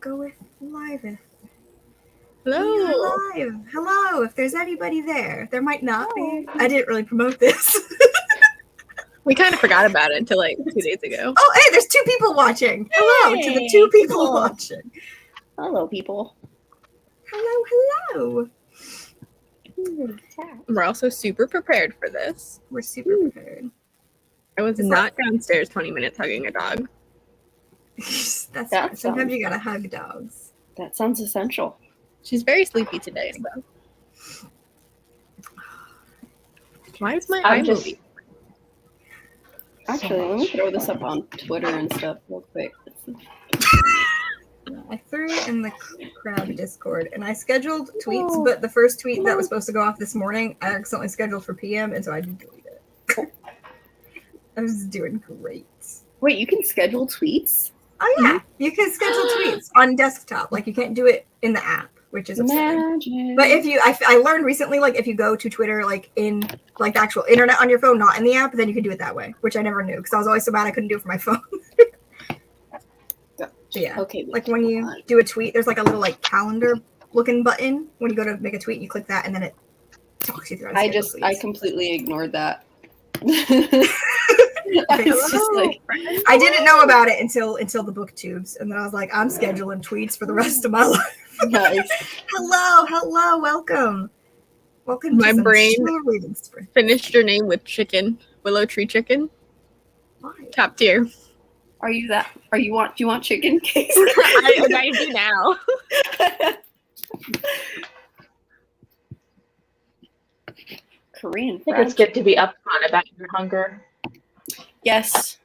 go with live. Hello. Live. Hello. If there's anybody there, there might not be. I didn't really promote this. We kind of forgot about it until like 2 days ago. Oh, hey, there's 2 people watching. Hello to the 2 people watching. Hello, people. Hello. We're also super prepared for this. We're super prepared. I was not downstairs 20 minutes hugging a dog. That's sometimes you gotta hug dogs. That sounds essential. She's very sleepy today, so. Why is my eye moving? Actually, let me throw this up on Twitter and stuff real quick. I threw it in the crowd Discord, and I scheduled tweets, but the first tweet that was supposed to go off this morning, I accidentally scheduled for PM, and so I didn't delete it. I was doing great. Wait, you can schedule tweets? Oh yeah, you can schedule tweets on desktop. Like you can't do it in the app, which is upsetting. But if you, I learned recently, like if you go to Twitter, like in like the actual internet on your phone, not in the app, then you can do it that way, which I never knew because I was always so bad I couldn't do it for my phone. Yeah. Okay. Like when you do a tweet, there's like a little like calendar looking button when you go to make a tweet, and you click that, and then it talks you through. I completely ignored that. It's just like I didn't know about it until the booktubes, and then I was like, I'm scheduling tweets for the rest of my life. Nice. Hello, welcome. My brain finished your name with chicken, willow tree chicken. Why? Top tier. Do you want chicken cakes? I do now. Korean. I think it's good to be upfront about your hunger. Yes.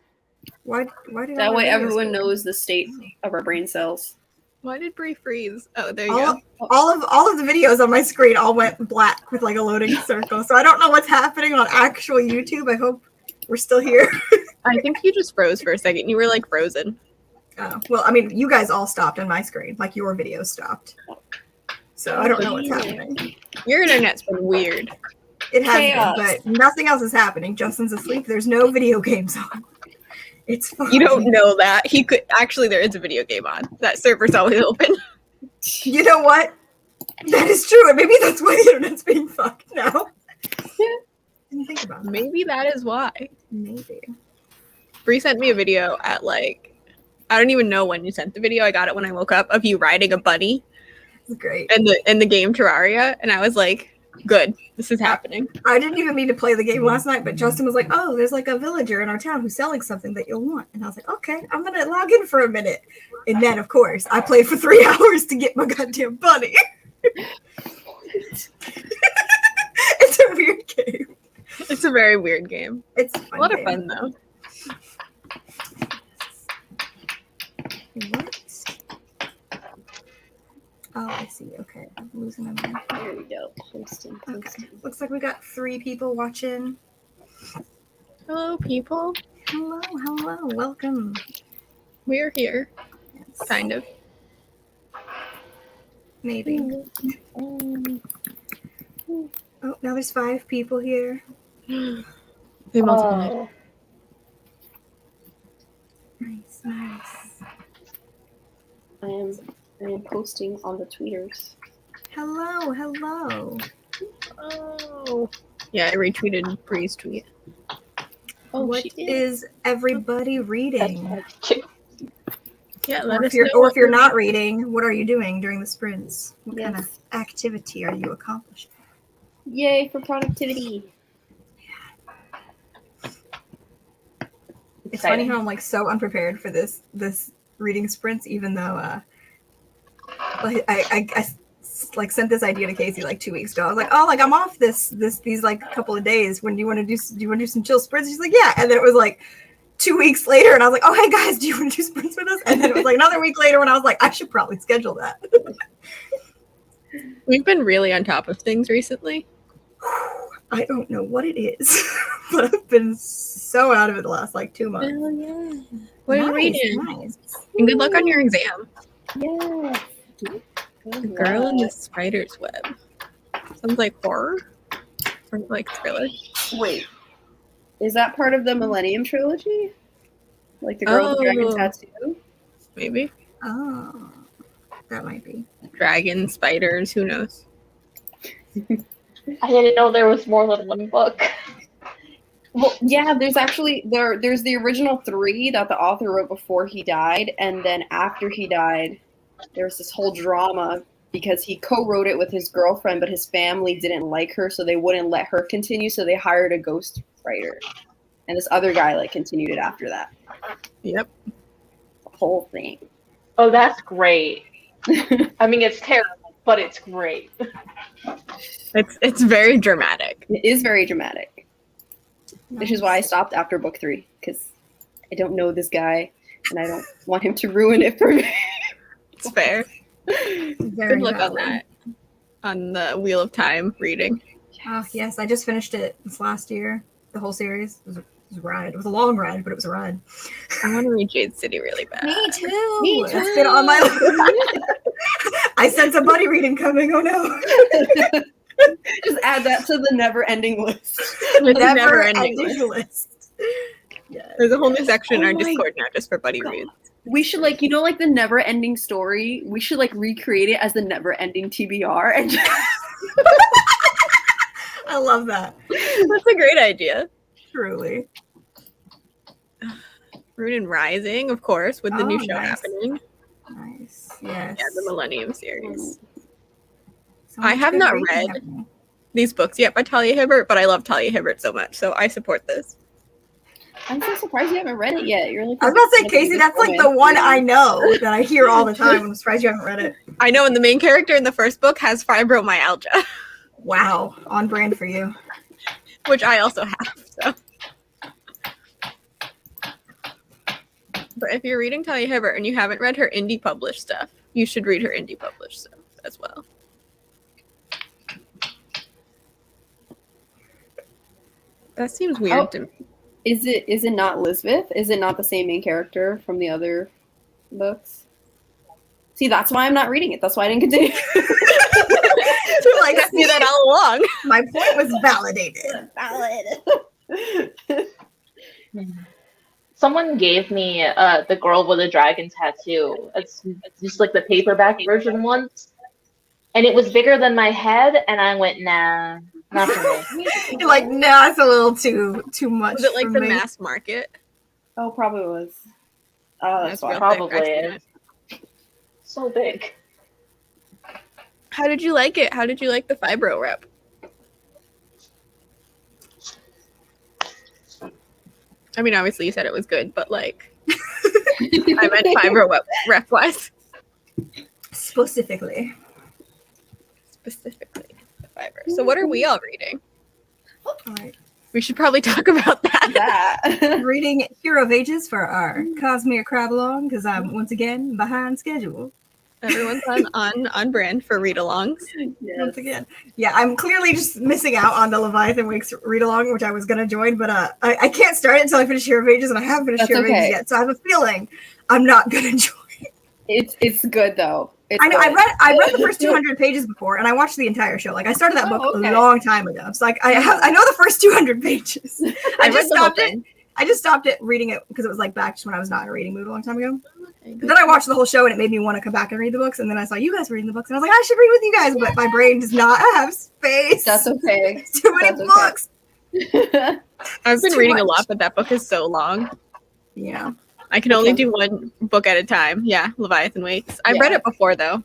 Why did that way everyone knows the state of our brain cells? Why did Brie freeze? Oh, there you go. All of the videos on my screen all went black with like a loading circle. So I don't know what's happening on actual YouTube. I hope we're still here. I think you just froze for a second. You were like frozen. Oh, well, I mean, you guys all stopped on my screen. Like your video stopped. So I don't know what's happening. Your internet's been weird. It has been, but nothing else is happening. Justin's asleep. There's no video games on. It's fine. You don't know that. He could actually there is a video game on. That server's always open. You know what? That is true, and maybe that's why the internet's being fucked now. Didn't think about that. Maybe that is why. Maybe. Bree sent me a video at like I don't even know when you sent the video. I got it when I woke up of you riding a bunny. That's great. In the game Terraria, and I was like, good, this is happening. I didn't even mean to play the game last night, but Justin was like, oh, there's like a villager in our town who's selling something that you'll want. And I was like, okay, I'm going to log in for a minute. And then, of course, I played for 3 hours to get my goddamn bunny. It's a weird game. It's a very weird game. It's a lot of fun, though. What? Oh, I see. Okay, I'm losing my mind. There we go. Posting. Okay. Looks like we got 3 people watching. Hello, people. Hello. Welcome. We're here. Yes. Kind of. Maybe. Oh, now there's 5 people here. They multiplied. Nice. I am posting on the tweeters. Hello. Oh. Yeah, I retweeted Bree's tweet. What is everybody reading? Yeah, if you're not reading, what are you doing during the sprints? What kind of activity are you accomplishing? Yay for productivity. It's funny how I'm like so unprepared for this reading sprints, even though I like sent this idea to Casey like 2 weeks ago. I was like, oh, like I'm off these like couple of days. When do you want to do some chill sprints? She's like, yeah. And then it was like 2 weeks later, and I was like, oh, hey guys, do you want to do sprints with us? And then it was like another week later when I was like, I should probably schedule that. We've been really on top of things recently. I don't know what it is, but I've been so out of it the last like 2 months. Oh yeah. What are you reading? Nice. And good luck on your exam. Yeah. The Girl in the Spider's Web. Sounds like horror or like thriller. Wait, is that part of the Millennium Trilogy? Like the Girl with the Dragon Tattoo? Maybe. Oh. That might be. Dragons, spiders, who knows? I didn't know there was more than one book. Well, yeah, there's actually there's the original 3 that the author wrote before he died, and then after he died, there was this whole drama because he co-wrote it with his girlfriend, but his family didn't like her, so they wouldn't let her continue, so they hired a ghost writer. And this other guy like continued it after that. Yep. The whole thing. Oh, that's great. I mean, it's terrible, but it's great. It's very dramatic. It is very dramatic. Which is why I stopped after book 3, because I don't know this guy, and I don't want him to ruin it for me. It's fair. Very Good look on valid. that. On the Wheel of Time reading. Oh, yes, I just finished it this last year. The whole series. It was a ride. It was a long ride, but it was a ride. I want to read Jade City really bad. Me too. Me It's been on my list. I sense a buddy reading coming. Oh no. Just add that to the never-ending list. The Never never-ending ending list. list. Yes. There's a whole new section in Oh our my Discord now just for buddy God. reads. We should like the never-ending story. We should like recreate it as the never-ending TBR and just I love that. That's a great idea. Truly. Rune and Rising, of course, with the new Oh, show nice. happening. Nice. Yes. Yeah, the Millennium series. So I much have good not reading read happening. These books yet by Talia Hibbert, but I love Talia Hibbert so much, so I support this. I'm so surprised you haven't read it yet. You're like I was about to say, Casey, that's like the one I know that I hear all the time. I'm surprised you haven't read it. I know, and the main character in the first book has fibromyalgia, Wow. On brand for you. which I also have, so. But if you're reading Talia Hibbert and you haven't read her indie published stuff, you should read her indie published stuff as well. That seems weird to me. Is it not Lisbeth? Is it not the same main character from the other books? See, that's why I'm not reading it. That's why I didn't continue. Like, I knew that all along. my point was validated. Valid. Someone gave me the Girl with a Dragon tattoo. It's just like the paperback version once. And it was bigger than my head, and I went, nah, not for me. You're like, no, it's a little too much. Was it like for the me. mass market? Oh, probably was. Oh, that's why. real Probably thick. I've seen is. it. So big. How did you like it? How did you like the fibro rep? I mean, obviously you said it was good, but like, I meant fibro rep wise. Specifically. Specifically, the fiber. So what are we all reading? All right. We should probably talk about that. That. Reading Hero of Ages for our Cosmere Crab Along because I'm once again behind schedule. Everyone's on brand for read-alongs. Once again. Yeah, I'm clearly just missing out on the Leviathan Wakes read along, which I was going to join, but I can't start it until I finish Hero of Ages, and I haven't finished That's Hero of Ages okay. yet, so I have a feeling I'm not going to join. It's good though. It's I know good. I read the first 200 pages before, and I watched the entire show. Like I started that book okay. a long time ago, so like I know the first 200 pages. I read just the whole stopped it. thing. I just stopped it reading it because it was like back just when I was not in a reading mood a long time ago. But then I watched the whole show and it made me want to come back and read the books. And then I saw you guys reading the books and I was like, I should read with you guys, but my brain does not have space. That's okay. It's too many That's okay. books. I've been too reading a much. lot, but that book is so long. Yeah. I can only do one book at a time. Yeah, Leviathan Wakes. I've read Yeah. it before though.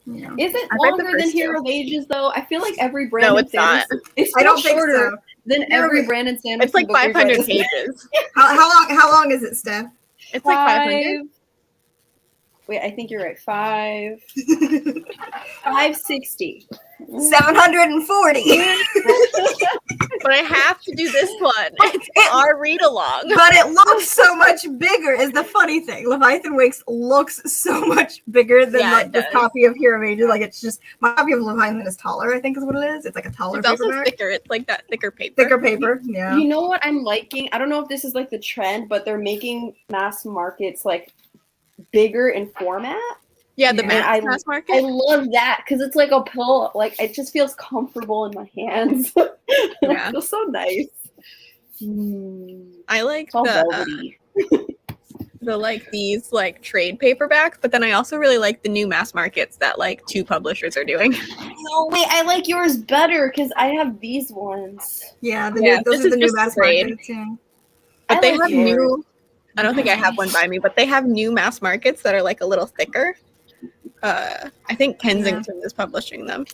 Yeah. Is it I read the longer than first Hero two. of Ages though? I feel like every Brandon No, it's not. Sanderson. It's I still don't think shorter so. than Hero every of- Brandon Sanderson. It's like book we've read 500 this year. pages. How long is it, Steph? It's like 500. Wait, I think you're right. 560. 740. But I have to do this one. It's our read along. But it looks so much bigger is the funny thing. Leviathan Wakes looks so much bigger than Yeah, like it this does. copy of Hero of Ages. Like it's just my copy of Leviathan is taller, I think is what it is. It's like a taller It's also paperback. thicker. It's like that thicker paper. Thicker paper. Yeah. You know what I'm liking? I don't know if this is like the trend, but they're making mass markets like bigger in format. Yeah, the Yeah. mass I market. love that because it's like a pill. Like it just feels comfortable in my hands. Yeah. It feels so nice. I like It's all the velvety. these like trade paperbacks, but then I also really like the new mass markets that like 2 publishers are doing. No, wait, I like yours better because I have these ones. Yeah, This those are is the new just mass trade. markets. Yeah. But I they like have yours. new. I don't think I have one by me, but they have new mass markets that are like a little thicker. I think Kensington is publishing them.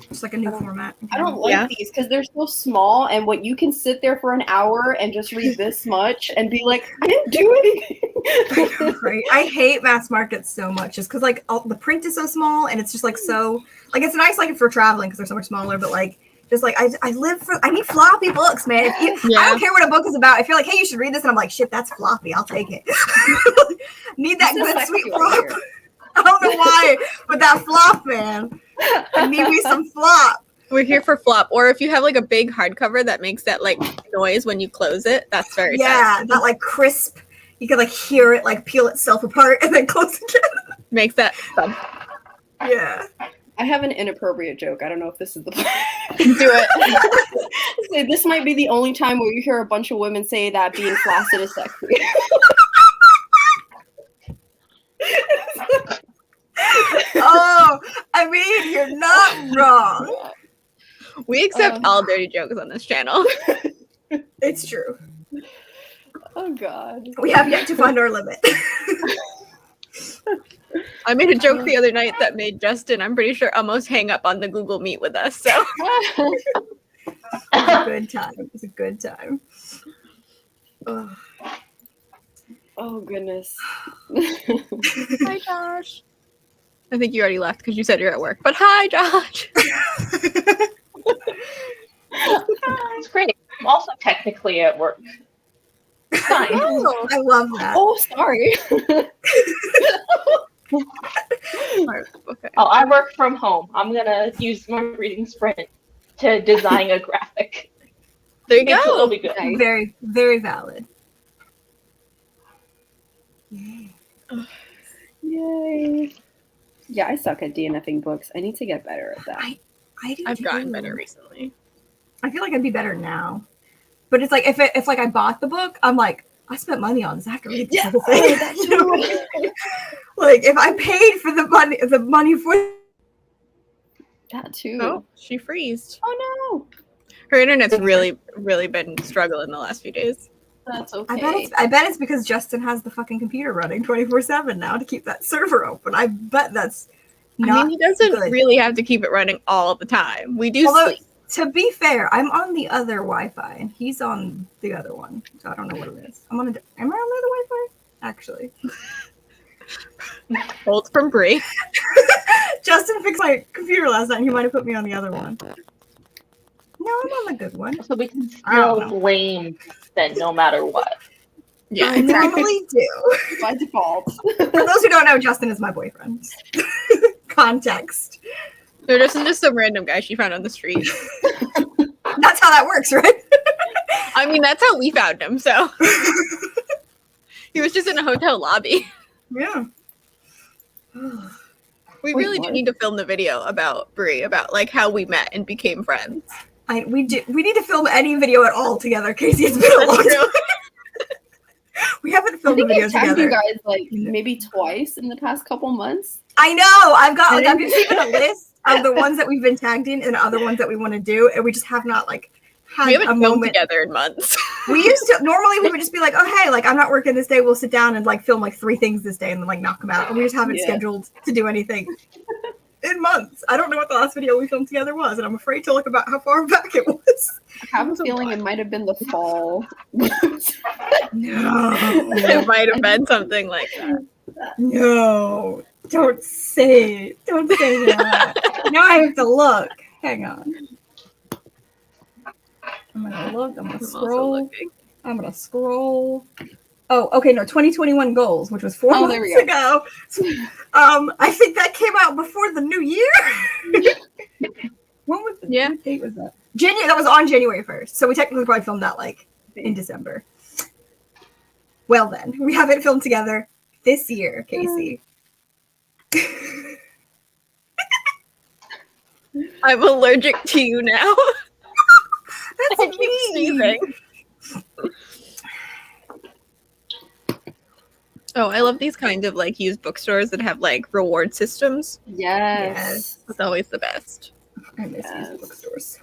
Just like a new format. I don't like these because they're so small, and what you can sit there for an hour and just read this much and be like, I didn't do anything. Right. I hate mass markets so much just because like the print is so small and it's just like so like it's nice like for traveling because they're so much smaller, but like just like I need floppy books, man. I don't care what a book is about. If you're like, hey, you should read this, and I'm like, shit, that's floppy. I'll take it. Need that good sweet flop. I don't know why, but that flop, man. I need me some flop. We're here for flop, or if you have like a big hardcover that makes that like noise when you close it, that's very sad. That like crisp. You can like hear it like peel itself apart and then close again. Makes that thump. Yeah. I have an inappropriate joke. I don't know if this is the Do it. So this might be the only time where you hear a bunch of women say that being flaccid is sexy. Oh, I mean, you're not wrong. We accept all dirty jokes on this channel. It's true. Oh God. We have yet to find our limit. I made a joke the other night that made Justin, I'm pretty sure, almost hang up on the Google Meet with us. So It was a good time. It was a good time. Ugh. Oh goodness. hi, Josh. I think you already left because you said you're at work. But hi, Josh. It's great. I'm also technically at work. It's fine. Oh, I love that. Oh, sorry. Okay. Oh, I work from home. I'm gonna use my reading sprint to design a graphic. There you It'll go. be good. Very, very valid. Yay. Yeah, I suck at DNFing books. I need to get better at that. I've gotten better recently. I feel like I'd be better now. But it's like if like I bought the book, I'm like, I spent money on this. I have to read this whole thing. That's You know? Like if I paid for the money for That too. Oh, she freezed. Oh no. Her internet's really, really been struggling the last few days. That's okay. I bet it's because Justin has the fucking computer running 24/7 now to keep that server open. I bet that's not I mean, he doesn't good. really have to keep it running all the time. We do Although, sleep. to be fair, I'm on the other Wi-Fi and he's on the other one, so I don't know what it is. Am I on the other Wi-Fi? Actually, Hold from Brie. Justin fixed my computer last night. He might have put me on the other one. No, I'm on the good one. So we can I don't still know. blame then no matter what. Yeah, I exactly. normally do. By default. For those who don't know, Justin is my boyfriend. Context. No, this is just some random guy she found on the street. That's how that works, right? I mean, that's how we found him, so. He was just in a hotel lobby. Yeah. We Wait, really do what? need to film the video about Brie, about like how we met and became friends. We need to film any video at all together, Casey. It's been a long time. We haven't I filmed a think video I've tagged together. you guys like maybe twice in the past couple months. I know. I've been keeping a list of the ones that we've been tagged in and other ones that we want to do, and we just have not like had We haven't a filmed moment. together in months. We used to normally we would just be like, oh hey, like I'm not working this day. We'll sit down and like film like 3 things this day and then like knock them out. And we just haven't Yeah. scheduled to do anything in months. I don't know what the last video we filmed together was, and I'm afraid to look about how far back it was. I have a feeling it might have been the fall. No, It might have been something like that. no, don't say that. Now I have to look. Hang on. I'm gonna look. I'm gonna I'm also scroll. looking. I'm gonna scroll. Oh, okay, no, 2021 goals, which was 4 Oh, there months we ago. I think that came out before the new year. When was what date was that? January. That was on January 1st. So we technically probably filmed that like in December. Well then, we haven't filmed together this year, Casey. I'm allergic to you now. That's I keep mean. sneezing. Oh, I love these kinds of like used bookstores that have like reward systems. Yes. It's always the best. I miss Yes. used bookstores.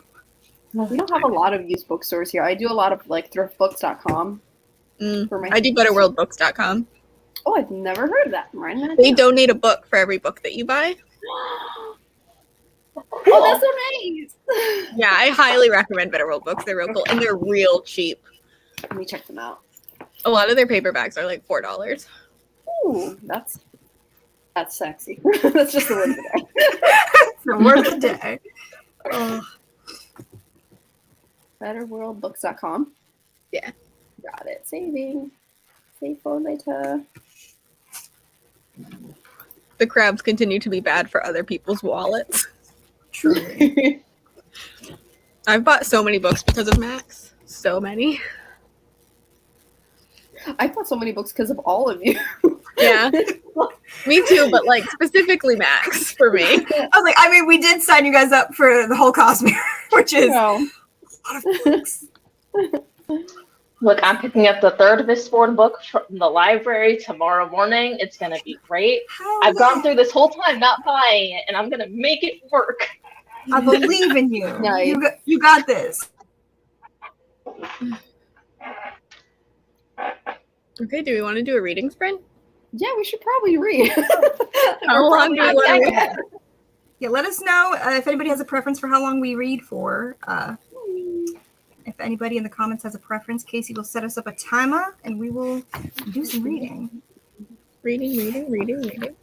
We don't have a lot of used bookstores here. I do a lot of like thriftbooks.com for my I do betterworldbooks.com. Oh, I've never heard of that. I'm writing that They down. donate a book for every book that you buy. Oh, that's so nice. Yeah, I highly recommend Better World Books. They're real cool and they're real cheap. Let me check them out. A lot of their paperbacks are like $4. Ooh, that's sexy. That's just the word of the day. It's the word of the day. Oh, Betterworldbooks.com. Yeah. Got it. Saving. Save for later. The crabs continue to be bad for other people's wallets. true. I've bought so many books because of Max. So many. I bought so many books because of all of you. Yeah. Me too, but like specifically Max for me. I was like, I mean, we did sign you guys up for the whole Cosmere, which is No. a lot of books. Look, I'm picking up the third Mistborn book from the library tomorrow morning. It's gonna be great. Hell I've yeah. gone through this whole time not buying it, and I'm gonna make it work. I believe in you. Nice. You got this. Okay, do we want to do a reading sprint? Yeah, we should probably read. How long do we want to read? Yeah, let us know if anybody has a preference for how long we read for. If anybody in the comments has a preference, Casey will set us up a timer and we will do some reading. Reading.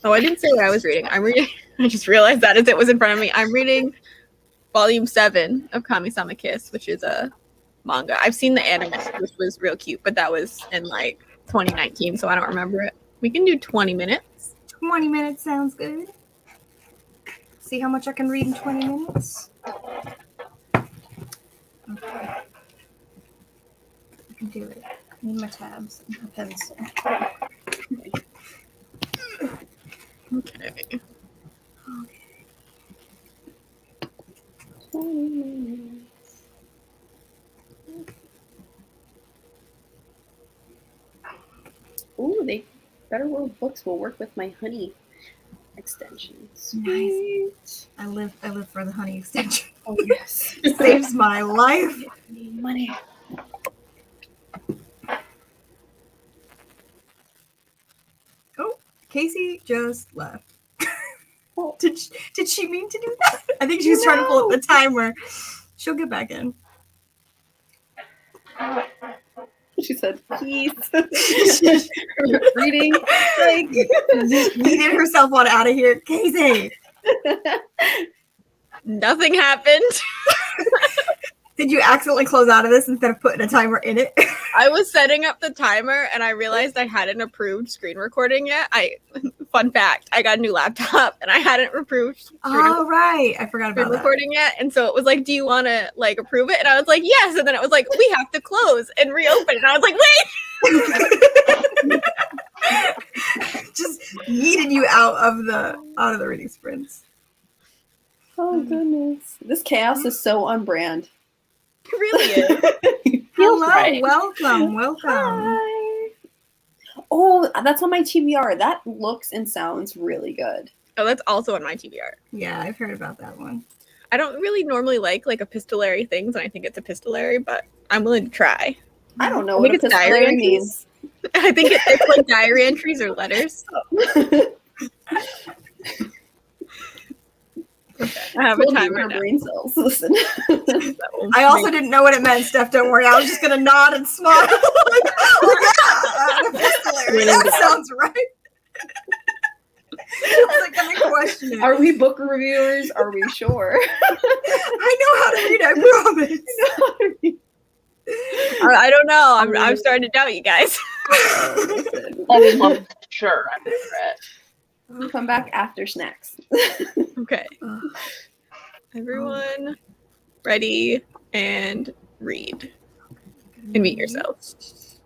Oh, I didn't say what I was reading. I'm reading. I just realized that as it was in front of me. I'm reading volume 7 of Kami-sama Kiss, which is a manga. I've seen the anime, which was real cute, but that was in like 2019, so I don't remember it. We can do 20 minutes. 20 minutes sounds good. See how much I can read in 20 minutes. Okay. I can do it. I need my tabs and my pencil. Okay. Ooh, Better World Books will work with my honey extensions. Nice. I live for the honey extension. Oh yes. Saves my life. Money. Oh, Casey just left. Did she mean to do that? I think she was trying to pull up the timer. She'll get back in. She said, peace. Reading. Like, Needed herself on out of here. Casey! Nothing happened. Did you accidentally close out of this instead of putting a timer in it? I was setting up the timer and I realized I hadn't approved screen recording yet. Fun fact, I got a new laptop and I hadn't approved Oh, right. I forgot screen about that. recording yet. And so it was like, do you want to like approve it? And I was like, yes. And then it was like, we have to close and reopen. And I was like, wait. Just yeeted you out of the reading sprints. oh goodness. This chaos is so on brand. It really is. Hello, right. welcome. Hi. Oh, that's on my TBR. That looks and sounds really good. Oh, that's also on my TBR. Yeah, I've heard about that one. I don't really normally like epistolary things, and I think it's epistolary, but I'm willing to try. I don't know I what think it's diary epistolary means. I think it's like diary entries or letters. I have a Told you timer our now. brain cells. Listen. I also didn't know what it meant, Steph. Don't worry. I was just going to nod and smile. like, oh, yeah. Epistolary. That sounds right. I was like, let me question it. Are we book reviewers? Are we sure? I know how to read, I promise. I don't know. I'm starting to doubt you guys. Well, sure, I'm sure it. We'll come back after snacks. Okay. Everyone ready and read and meet yourselves.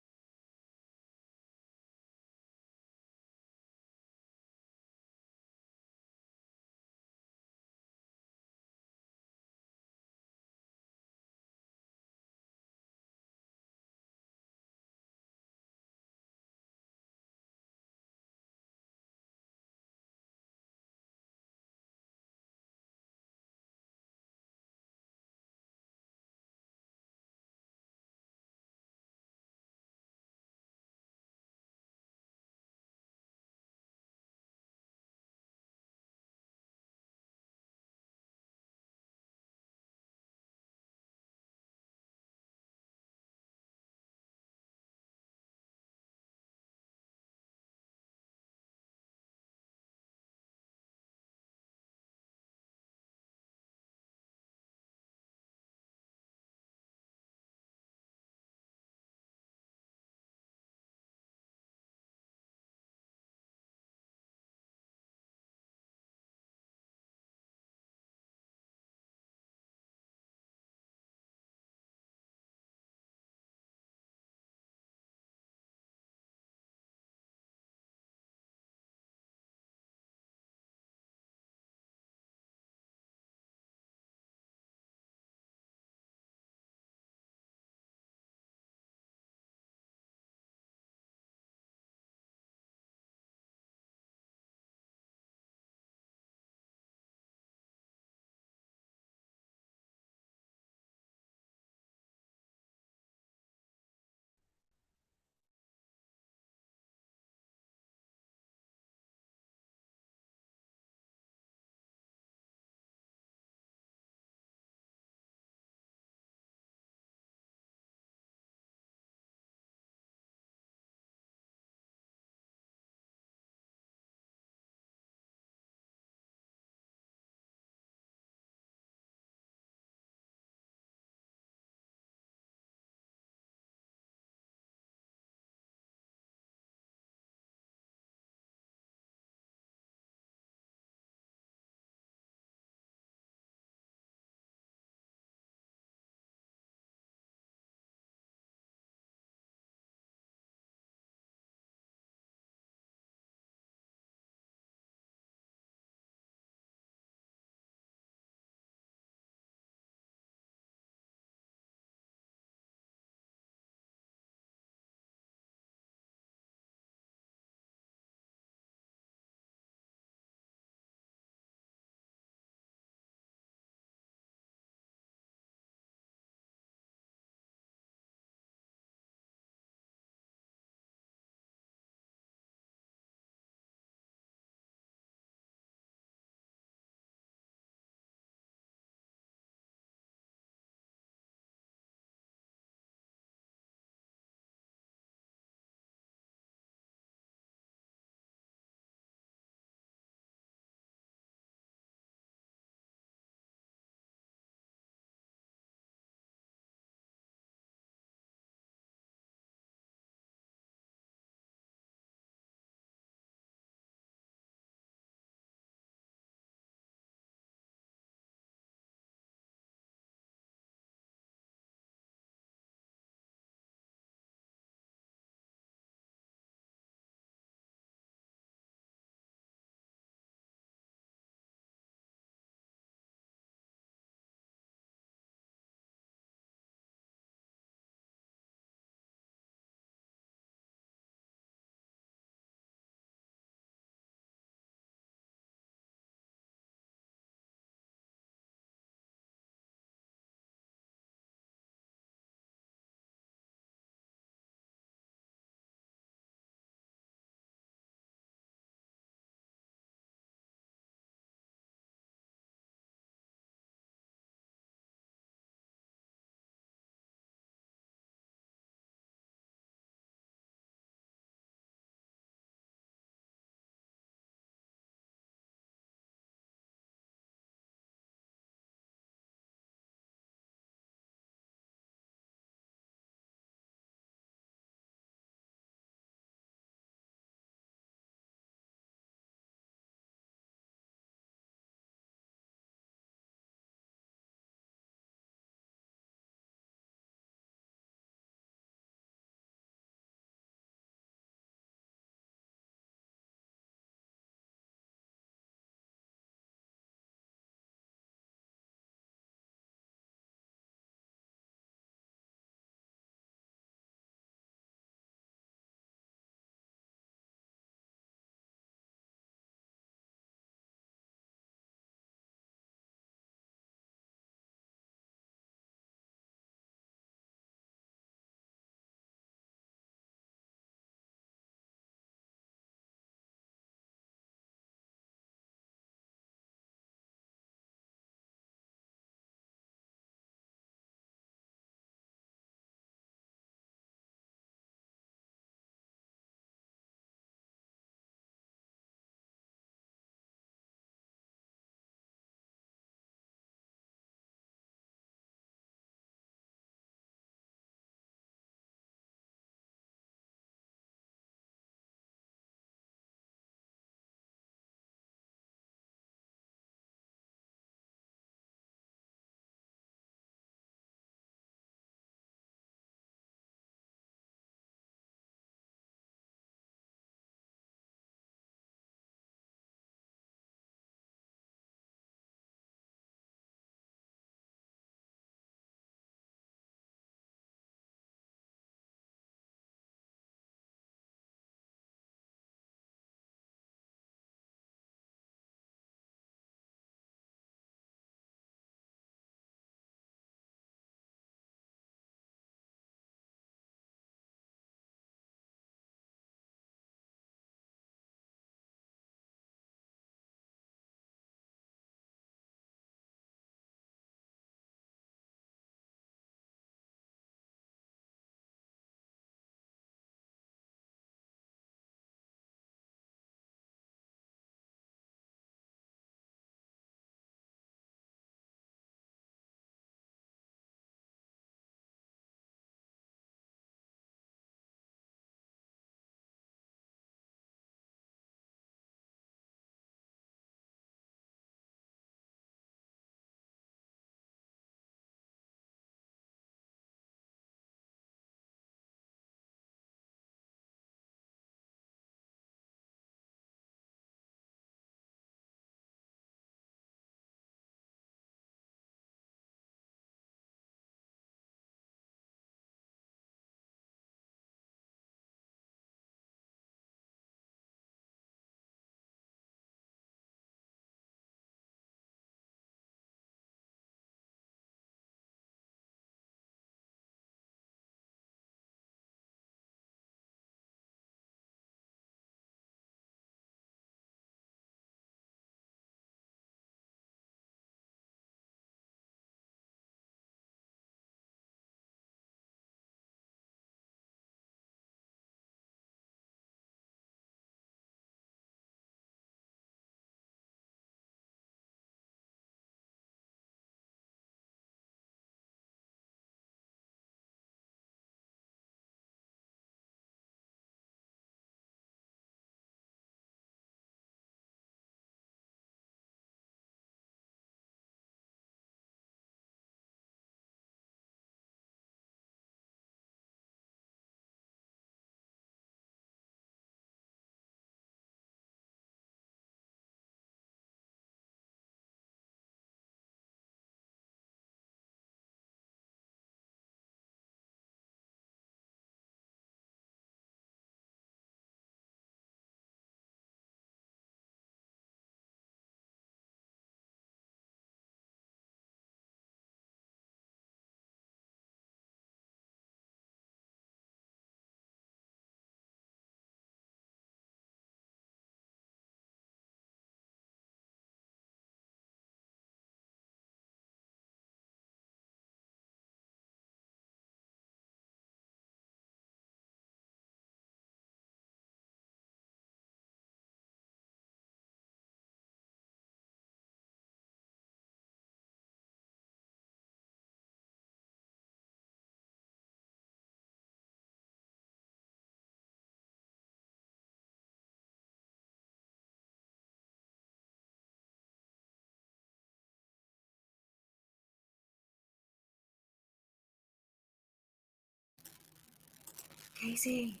Casey.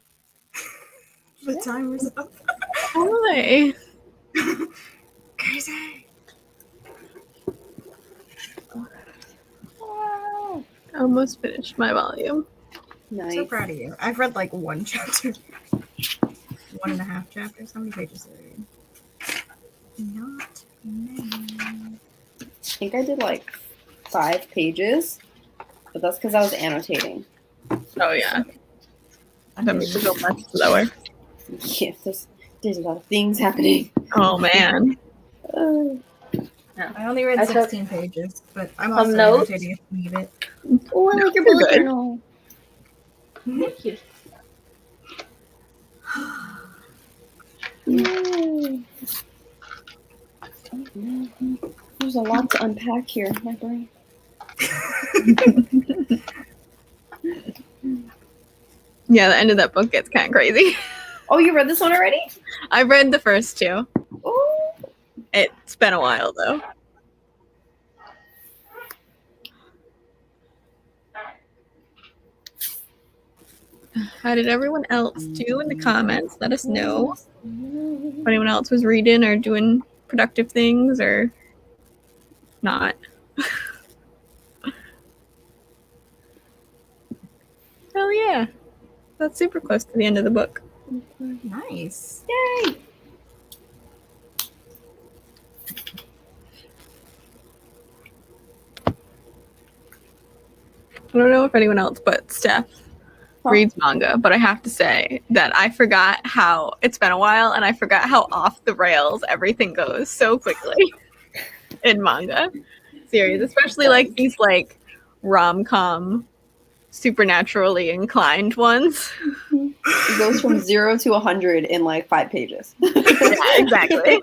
The timer's up. Hi. Casey. Wow. I almost finished my volume. Nice. So proud of you. I've read like one chapter. 1.5 chapters. How many pages did I read? Not many. I think I did like 5 pages, but that's because I was annotating. Oh yeah. That makes it go much slower. Yeah, there's a lot of things happening. Oh man. I only read I took 16 pages, but I'm also notes. annotating if you need it. Oh, I like your You're bullet good. journal. Thank you. Yay. There's a lot to unpack here, my brain. Yeah, the end of that book gets kind of crazy. Oh, you read this one already? I've read the first 2. Oh, It's been a while though. How did everyone else do in the comments? Let us know if anyone else was reading or doing productive things or not. Hell yeah. That's super close to the end of the book. Nice. yay! I don't know if anyone else but Steph reads manga, but I have to say that I forgot how it's been a while and I forgot how off the rails everything goes so quickly in manga series, especially like these like rom-com supernaturally inclined ones. It goes from 0 to 100 in like 5 pages. Yeah, exactly.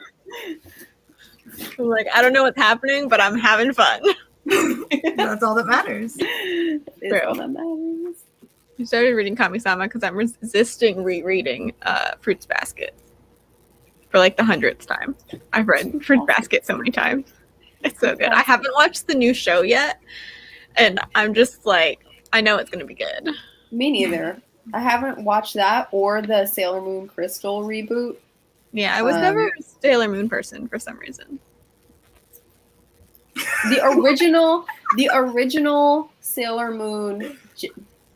I'm like, I don't know what's happening, but I'm having fun. That's all that matters. It's all that matters. I started reading Kami-sama because I'm resisting rereading Fruits Basket for like the 100th time. I've read Fruits Basket so many times. It's so good. I haven't watched the new show yet, and I'm just like, I know it's going to be good. Me neither. I haven't watched that or the Sailor Moon Crystal reboot. Yeah, I was never a Sailor Moon person for some reason. The original Sailor Moon,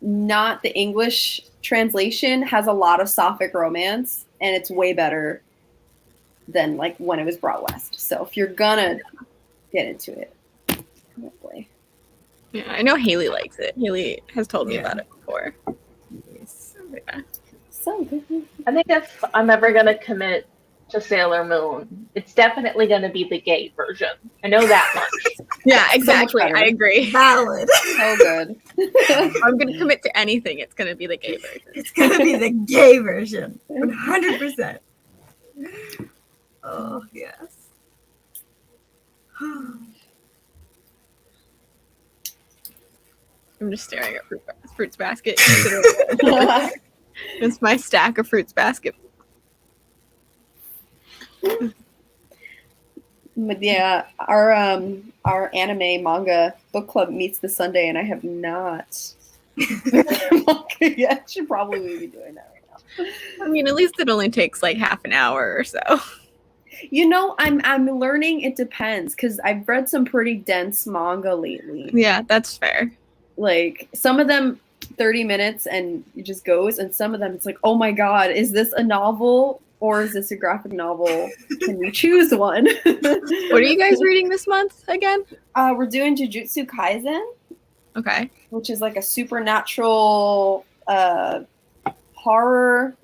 not the English translation, has a lot of sapphic romance, and it's way better than like when it was brought west. So if you're gonna get into it, probably. Yeah, I know Haley likes it. Haley has told me about it before. Yeah. So good. I think if I'm ever gonna commit to Sailor Moon, it's definitely gonna be the gay version. I know that much. Yeah, So exactly. much better. I agree. Valid. So good. I'm going to commit to anything. It's going to be the gay version. It's gonna be the gay version. 100%. Oh, yes. I'm just staring at Fruits Basket. It's my stack of Fruits Basket. But yeah, our anime manga book club meets this Sunday, and I have not manga yet. Should probably be doing that right now. I mean, at least it only takes like half an hour or so. You know, I'm learning. It depends because I've read some pretty dense manga lately. Yeah, that's fair. Like some of them 30 minutes and it just goes, and some of them it's like, oh my god, is this a novel or is this a graphic novel? Can we choose one? What are you guys reading this month again? We're doing Jujutsu Kaisen, Okay. which is like a supernatural horror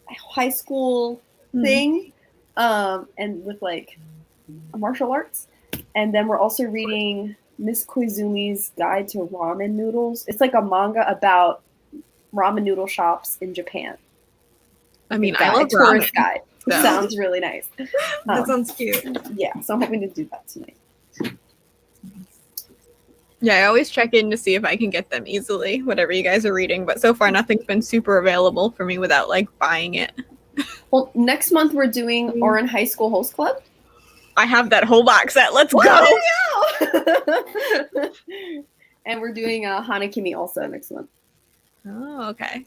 high school thing, and with like martial arts. And then we're also reading Miss Koizumi's Guide to Ramen Noodles. It's like a manga about ramen noodle shops in Japan. I mean, I love tourist ramen. guide. So. Sounds really nice. That sounds cute. Yeah, so I'm hoping to do that tonight. Yeah, I always check in to see if I can get them easily, whatever you guys are reading. But so far, nothing's been super available for me without like buying it. Well, next month we're doing Oran High School Host Club. I have that whole box set. Let's go. And we're doing Hanakimi also next month. Oh, okay.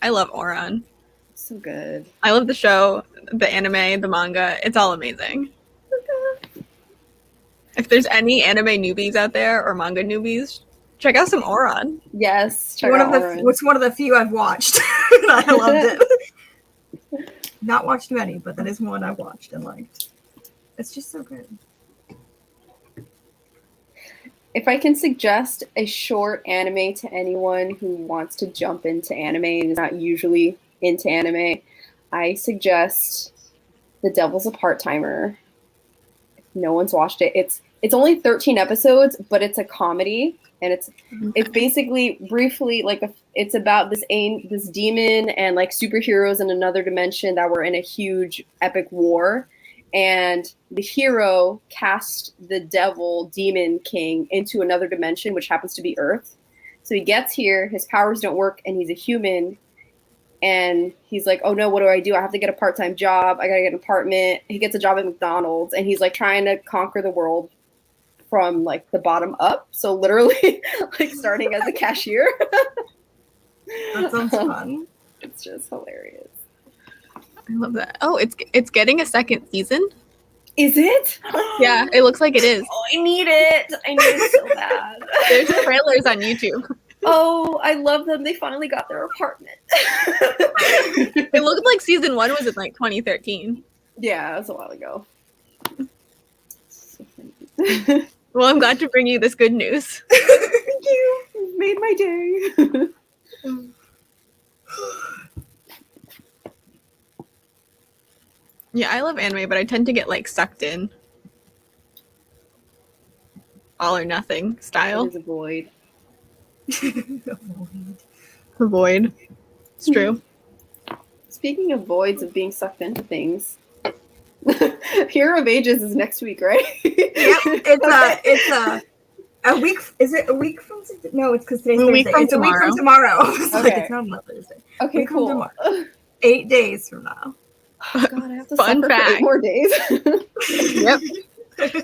I love Oran. So good. I love the show, the anime, the manga. It's all amazing. If there's any anime newbies out there or manga newbies, check out some Oran. Yes, check One out of the Orange. it's one of the few I've watched. And I loved it. Not watched many, but that is one I watched and liked. It's just so good. If I can suggest a short anime to anyone who wants to jump into anime and is not usually into anime, I suggest The Devil's a Part-Timer. If no one's watched it, it's only 13 episodes, but it's a comedy, and it's basically briefly like it's about this demon and like superheroes in another dimension that were in a huge epic war. And the hero cast the devil demon king into another dimension, which happens to be Earth. So he gets here, his powers don't work, and he's a human. And he's like, oh no, what do? I have to get a part-time job. I gotta get an apartment. He gets a job at McDonald's, and he's like trying to conquer the world from like the bottom up. So literally like starting as a cashier. That sounds fun. It's just hilarious. I love that. Oh, it's getting a second season. Is it? Yeah, it looks like it is. Oh, I need it. I need it so bad. There's trailers on YouTube. Oh, I love them. They finally got their apartment. It looked like season 1 was in like 2013. Yeah, that was a while ago. So funny. Well, I'm glad to bring you this good news. Thank you. You've made my day. Yeah, I love anime, but I tend to get like sucked in. All or nothing style. There's a void. Avoid. It's true. Speaking of voids of being sucked into things, Hero of Ages is next week, right? Yep, it's a week. Is it a week from today? No, it's because today's A week Thursday. from It's a week tomorrow. from tomorrow. It's like Okay. it's not Mother's Day. Okay, Week from cool. tomorrow. 8 days from now. Oh, God, I have to Fun suffer for fact. 8 more days. Yep.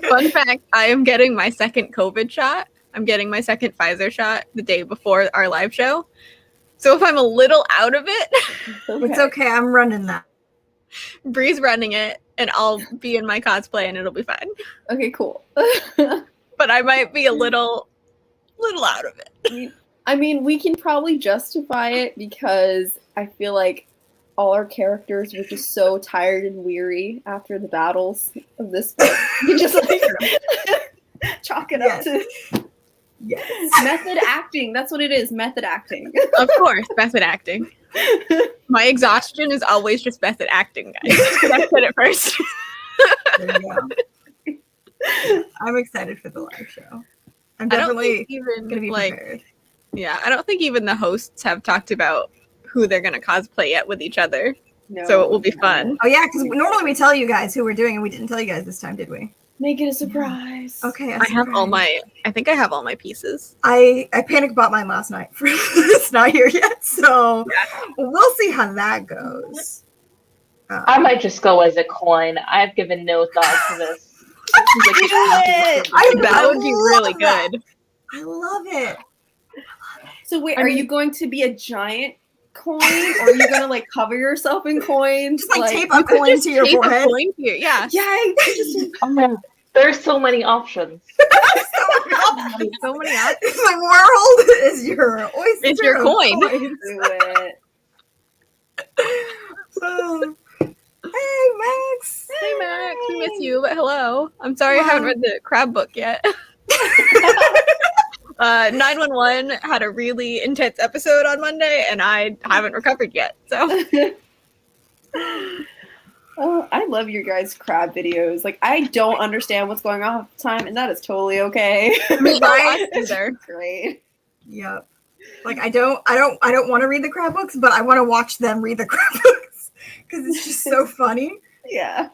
Fun fact, I am getting my second COVID shot. I'm getting my second Pfizer shot the day before our live show. So if I'm a little out of it, It's okay. I'm running that. Bree's running it, and I'll be in my cosplay, and it'll be fine. Okay, cool. But I might be a little out of it. I mean, we can probably justify it because I feel like all our characters were just so tired and weary after the battles of this book. You just like chalk it up to Yes. method acting. That's what it is, method acting. Of course, method acting. My exhaustion is always just method acting, guys. I said it first. There you go. I'm excited for the live show. I'm I don't definitely think even gonna be like prepared. yeah, I don't think even the hosts have talked about who they're gonna cosplay yet with each other. No, So it will be fun. Oh yeah, because normally we tell you guys who we're doing, and we didn't tell you guys this time, did we? Make it a surprise. Okay. I think I have all my pieces. I panic bought mine last night. It's not here yet, so we'll see how that goes. I might just go as a coin. I've given no thought to this. That would be really that. good. I love it. So wait, I are mean- you going to be a giant coin, or are you gonna like cover yourself in coins? Just like tape a coin Just to your tape a forehead. coin to your- yeah. Yeah, I just Oh man, there's so many options. So many options. My world is your oyster. It's your of coin. coins. do it. Hey, Max. Hey Max, we miss you, but hello. I'm sorry I haven't read the crab book yet. 911 had a really intense episode on Monday, and I haven't recovered yet. So Oh, I love your guys' crab videos. Like, I don't understand what's going on half the time, and that is totally okay. right either. Great. Yep. Like I don't want to read the crab books, but I want to watch them read the crab books because it's just so funny. Yeah.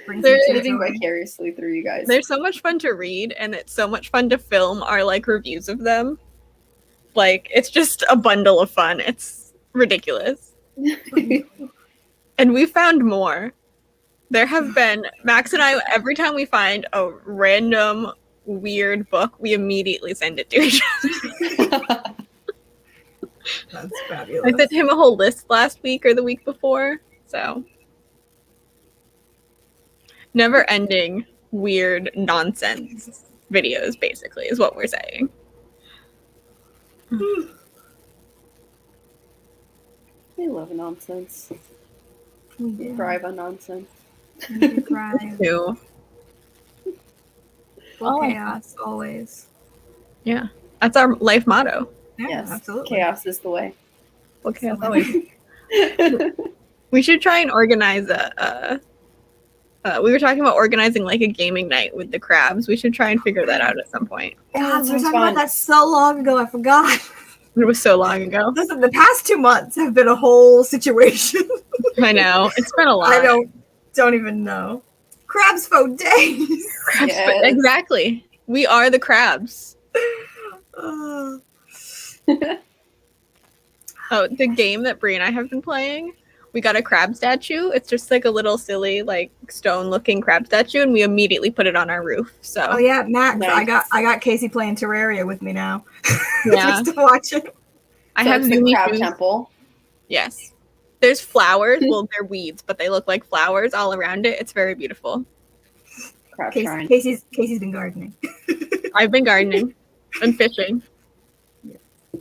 Brings They're me to Living joy. vicariously through you guys. They're so much fun to read, and it's so much fun to film our like reviews of them. Like it's just a bundle of fun. It's ridiculous. And we found more. There have been Max and I, every time we find a random weird book, we immediately send it to each other. That's I fabulous. sent him a whole list last week or the week before. So never ending weird nonsense videos, basically, is what we're saying. We love nonsense. We We do. thrive on nonsense. We do thrive. Too. Full Oh. chaos, always. Yeah. That's our life motto. Yeah, Yes, absolutely. chaos is the way. Well, chaos So- always. We should try and organize we were talking about organizing like a gaming night with the crabs. We should try and figure that out at some point. God, so we were sounds talking fun. about that so long ago. I forgot. It was so long ago. Listen, the past 2 months have been a whole situation. I know. It's been a lot. I don't even know. Crabs for days. Crabs, Yes. exactly. We are the crabs. Uh, Oh, the game that Brie and I have been playing, we got a crab statue. It's just like a little silly, like stone-looking crab statue, and we immediately put it on our roof. So oh yeah, Max. Nice. I got Casey playing Terraria with me now. Yeah. Just to watch it. I So have it's the Zumi crab shoes. temple. Yes. There's flowers. Well, they're weeds, but they look like flowers all around it. It's very beautiful. Crab shrine. Casey's been gardening. I've been gardening and fishing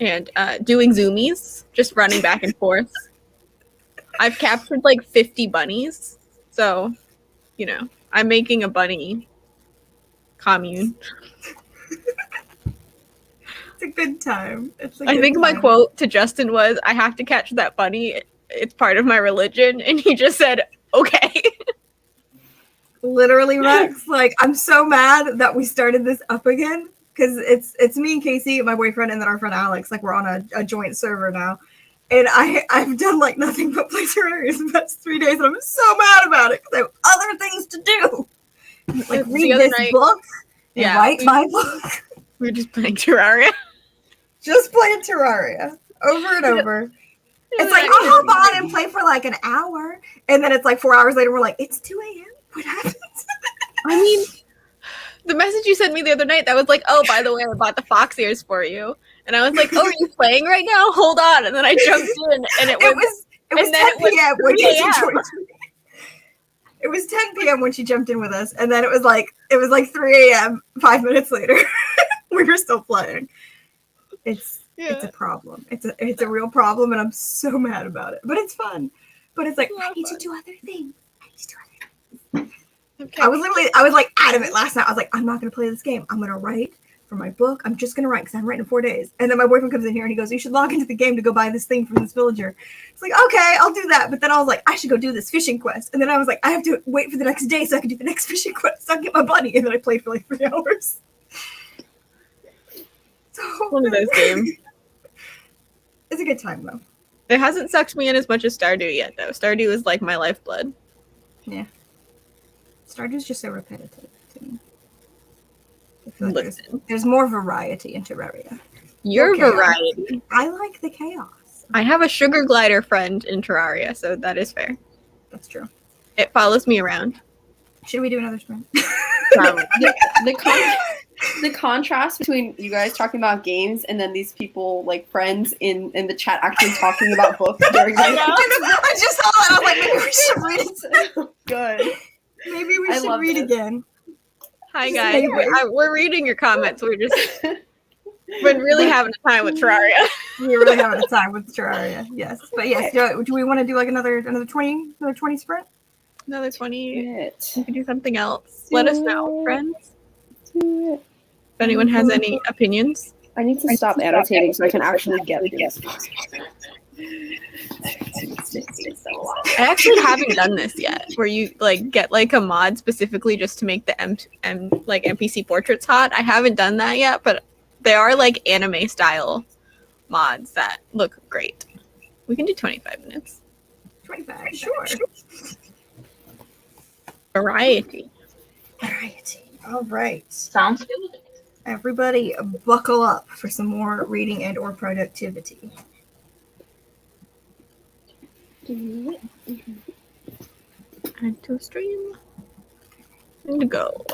and doing zoomies, just running back and forth. I've captured like 50 bunnies. So, you know, I'm making a bunny commune. It's a good time. I think my quote to Justin was, I have to catch that bunny. It's part of my religion. And he just said, okay. Literally, Rex, like I'm so mad that we started this up again because it's me and Casey, my boyfriend, and then our friend Alex. Like we're on a joint server now, and I've done like nothing but play Terraria the past 3 days, and I'm so mad about it because I have other things to do, like The read other this night- book and Yeah, write my book. We were just playing Terraria. Just playing Terraria over and over. It's like Yeah. I'll hop on and play for like an hour, and then it's like 4 hours later we're like it's 2 a.m. What happened? I mean, the message you sent me the other night that was like, oh, by the way, I bought the fox ears for you. And I was like, oh, are you playing right now? Hold on. And then I jumped in and it was It was and then 10 it was p.m. when 3 Casey a.m. joined me. It was 10 p.m. when she jumped in with us, and then it was like 3 a.m. 5 minutes later. We were still playing. It's a problem. It's a real problem, and I'm so mad about it. But it's fun. But it's like I need to do other things. Okay. I was like adamant last night. I was like, I'm not gonna play this game. I'm gonna write for my book. I'm just gonna write because I'm writing in 4 days. And then my boyfriend comes in here and he goes, you should log into the game to go buy this thing from this villager. It's like, okay, I'll do that. But then I was like, I should go do this fishing quest. And then I was like, I have to wait for the next day so I can do the next fishing quest so I can get my bunny. And then I played for like 3 hours. So One of those games. it's a good time though. It hasn't sucked me in as much as Stardew yet, though. Stardew is like my lifeblood. Yeah. Stardew's just so repetitive to me. I feel like there's more variety in Terraria. Your Okay. variety. I like the chaos. I have a sugar glider friend in Terraria, so that is fair. That's true. It follows me around. Should we do another sprint? Probably. The contrast between you guys talking about games and then these people, like friends in the chat, actually talking about books during the I just saw that. I was like, maybe we should read it. Good. Maybe we I should love read this. again. Hi, guys. We're reading your comments. We're just been really having a time with Terraria. We're really having a time with Terraria. Yes, but yes. Do we want to do like another 20 sprint? Another 20. It. We can do something else. Let us know, friends. Do it. If anyone has any opinions. I need to stop annotating so I can actually get this. I actually haven't done this yet, where you like get like a mod specifically just to make the like NPC portraits hot. I haven't done that yet, but there are like anime style mods that look great. We can do 25 minutes. 25, sure. Variety. All right. Sounds good. Everybody buckle up for some more reading and or productivity. Add to a stream. And go.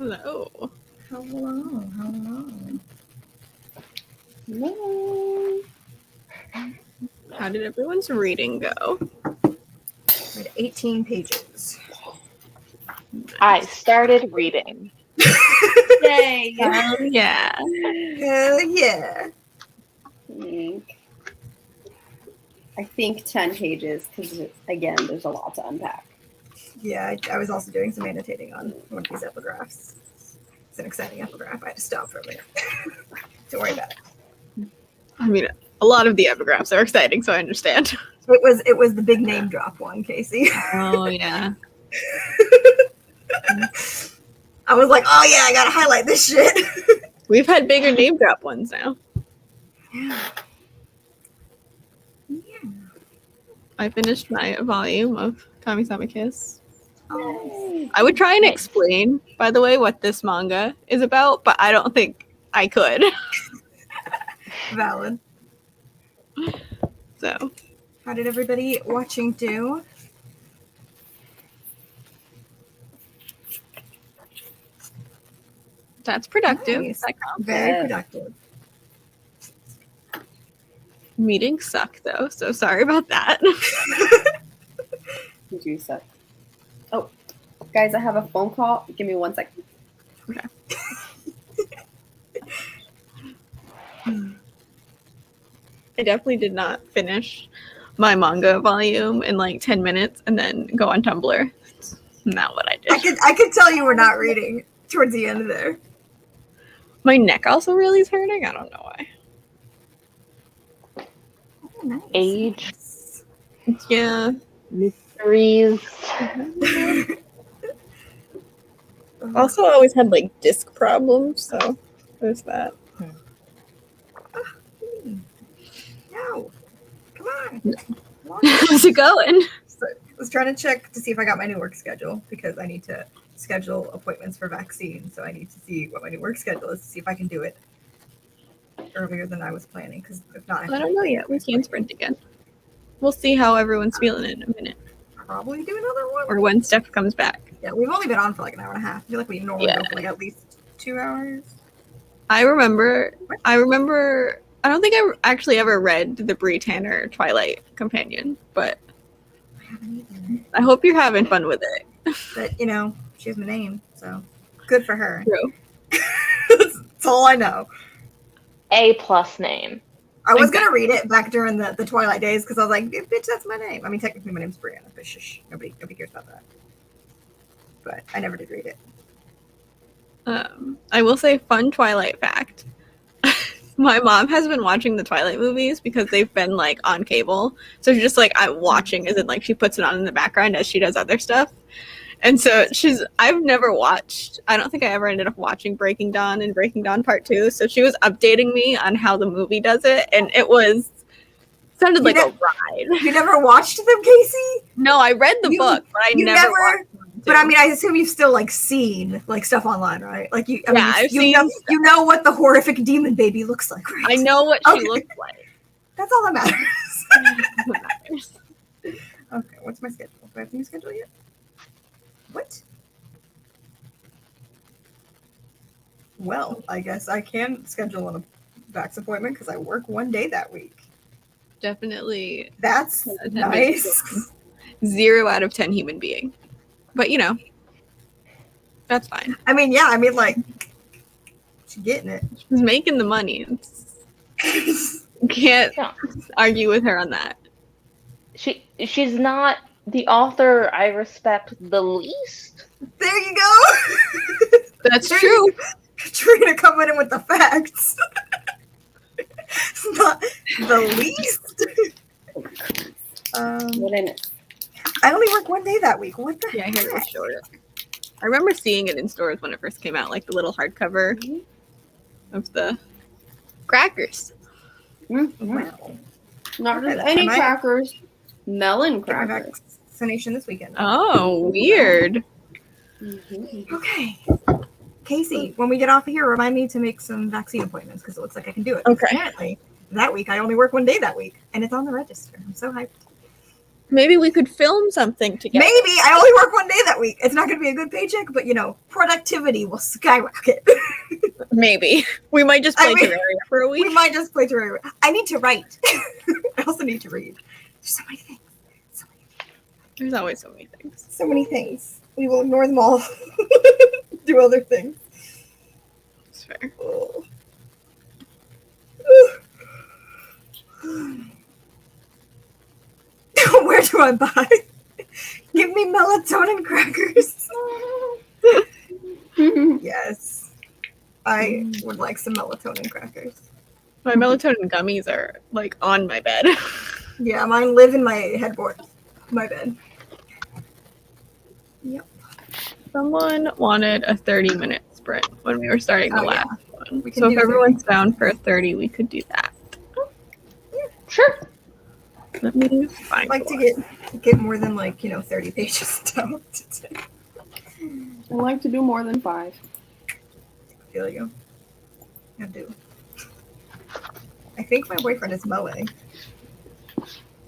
Hello. Hello. No. How did everyone's reading go? Read 18 pages. I started reading. Yay. Oh yeah. Hell yeah. I think 10 pages because, again, there's a lot to unpack. Yeah, I was also doing some annotating on one of these epigraphs. It's an exciting epigraph. I had to stop for a minute. Don't worry about it. I mean, a lot of the epigraphs are exciting, so I understand. It was the big name drop one, Casey. Oh yeah. I was like, oh yeah, I gotta highlight this shit. We've had bigger name drop ones now. Yeah. I finished my volume of Kami-sama Kiss. Oh, I would try and Nice. explain, by the way, what this manga is about, but I don't think I could. valid. So How did everybody watching do? that's productive. Nice. That counts. Very Yes. productive. Meetings suck though, so sorry about that. You do suck. Oh, guys, I have a phone call. Give me 1 second. I definitely did not finish my manga volume in like 10 minutes and then go on Tumblr. That's not what I did. I could tell you were not reading towards the end there. My neck also really is hurting. I don't know why. Oh, nice. Age. Yeah. Mysteries. Also always had like disc problems, so there's that. No. Come on. How's it going? So, I was trying to check to see if I got my new work schedule because I need to schedule appointments for vaccines. So I need to see what my new work schedule is to see if I can do it earlier than I was planning. Because if not, I don't know yet. We can sprint again. We'll see how everyone's feeling in a minute. probably do another one. Or when Steph comes back. Yeah, we've only been on for like an hour and a half. I feel like we normally Yeah. go for like at least 2 hours. I remember, I don't think I actually ever read the Bree Tanner Twilight Companion, but I haven't either. I hope you're having fun with it. But you know, she has my name, so good for her. True. That's all I know. A+ name. I was Exactly. gonna read it back during the Twilight days because I was like, bitch, that's my name. I mean, technically my name's Brianna, but shush, nobody cares about that. But I never did read it. I will say, fun Twilight fact. My mom has been watching the Twilight movies because they've been like on cable. So she's just like, I'm watching, as in like she puts it on in the background as she does other stuff. And so I've never watched, I don't think I ever ended up watching Breaking Dawn and Breaking Dawn Part 2. So she was updating me on how the movie does it. And sounded like a ride. You never watched them, Casey? No, I read the You- book, but I you never never- watched them. But I mean, I assume you've still like seen like stuff online, right? Like you, I Yeah, mean, I've you seen know, stuff. you know what the horrific demon baby looks like, right? I know what Okay. she looks like. That's all that matters. What matters. Okay, what's my schedule? Do I have a new schedule yet? What? Well, I guess I can schedule a vax appointment because I work one day that week. Definitely That's Attendance. nice. 0 out of 10 human being. But you know, that's fine. I mean, yeah, like, she's getting it. She's making the money. Can't Yeah. argue with her on that. She's not the author I respect the least. There you go. That's There true. Trina coming in with the facts. It's not the least. What in it? I only work one day that week. What the Yeah, heck? here it was short. I remember seeing it in stores when it first came out, like the little hardcover of the crackers. Well, Not Okay, just any I might- crackers. Melon get my crackers. vaccination this weekend. Oh, weird. Mhm. Okay. Casey, when we get off of here, remind me to make some vaccine appointments because it looks like I can do it. Okay. Apparently, that week I only work one day that week, and it's on the register. I'm so hyped. Maybe we could film something together. Maybe I only work one day that week. It's not going to be a good paycheck, but productivity will skyrocket. Maybe. We might just play Terraria for a week. We might just play Terraria. I need to write. I also need to read. There's so many things. There's always so many things. So many things. We will ignore them all. Do other things. It's fair. Oh. Where do I buy? Give me melatonin crackers. Yes. I would like some melatonin crackers. My melatonin gummies are like on my bed. Yeah, mine live in my headboard. My bed. Yep. Someone wanted a 30-minute sprint when we were starting the last one. We can So do if everyone's down for a 30, we could do that. Sure. Let me find I'd like one. to get more than 30 pages down today. I like to do more than 5. Feel you. I do. I think my boyfriend is mowing.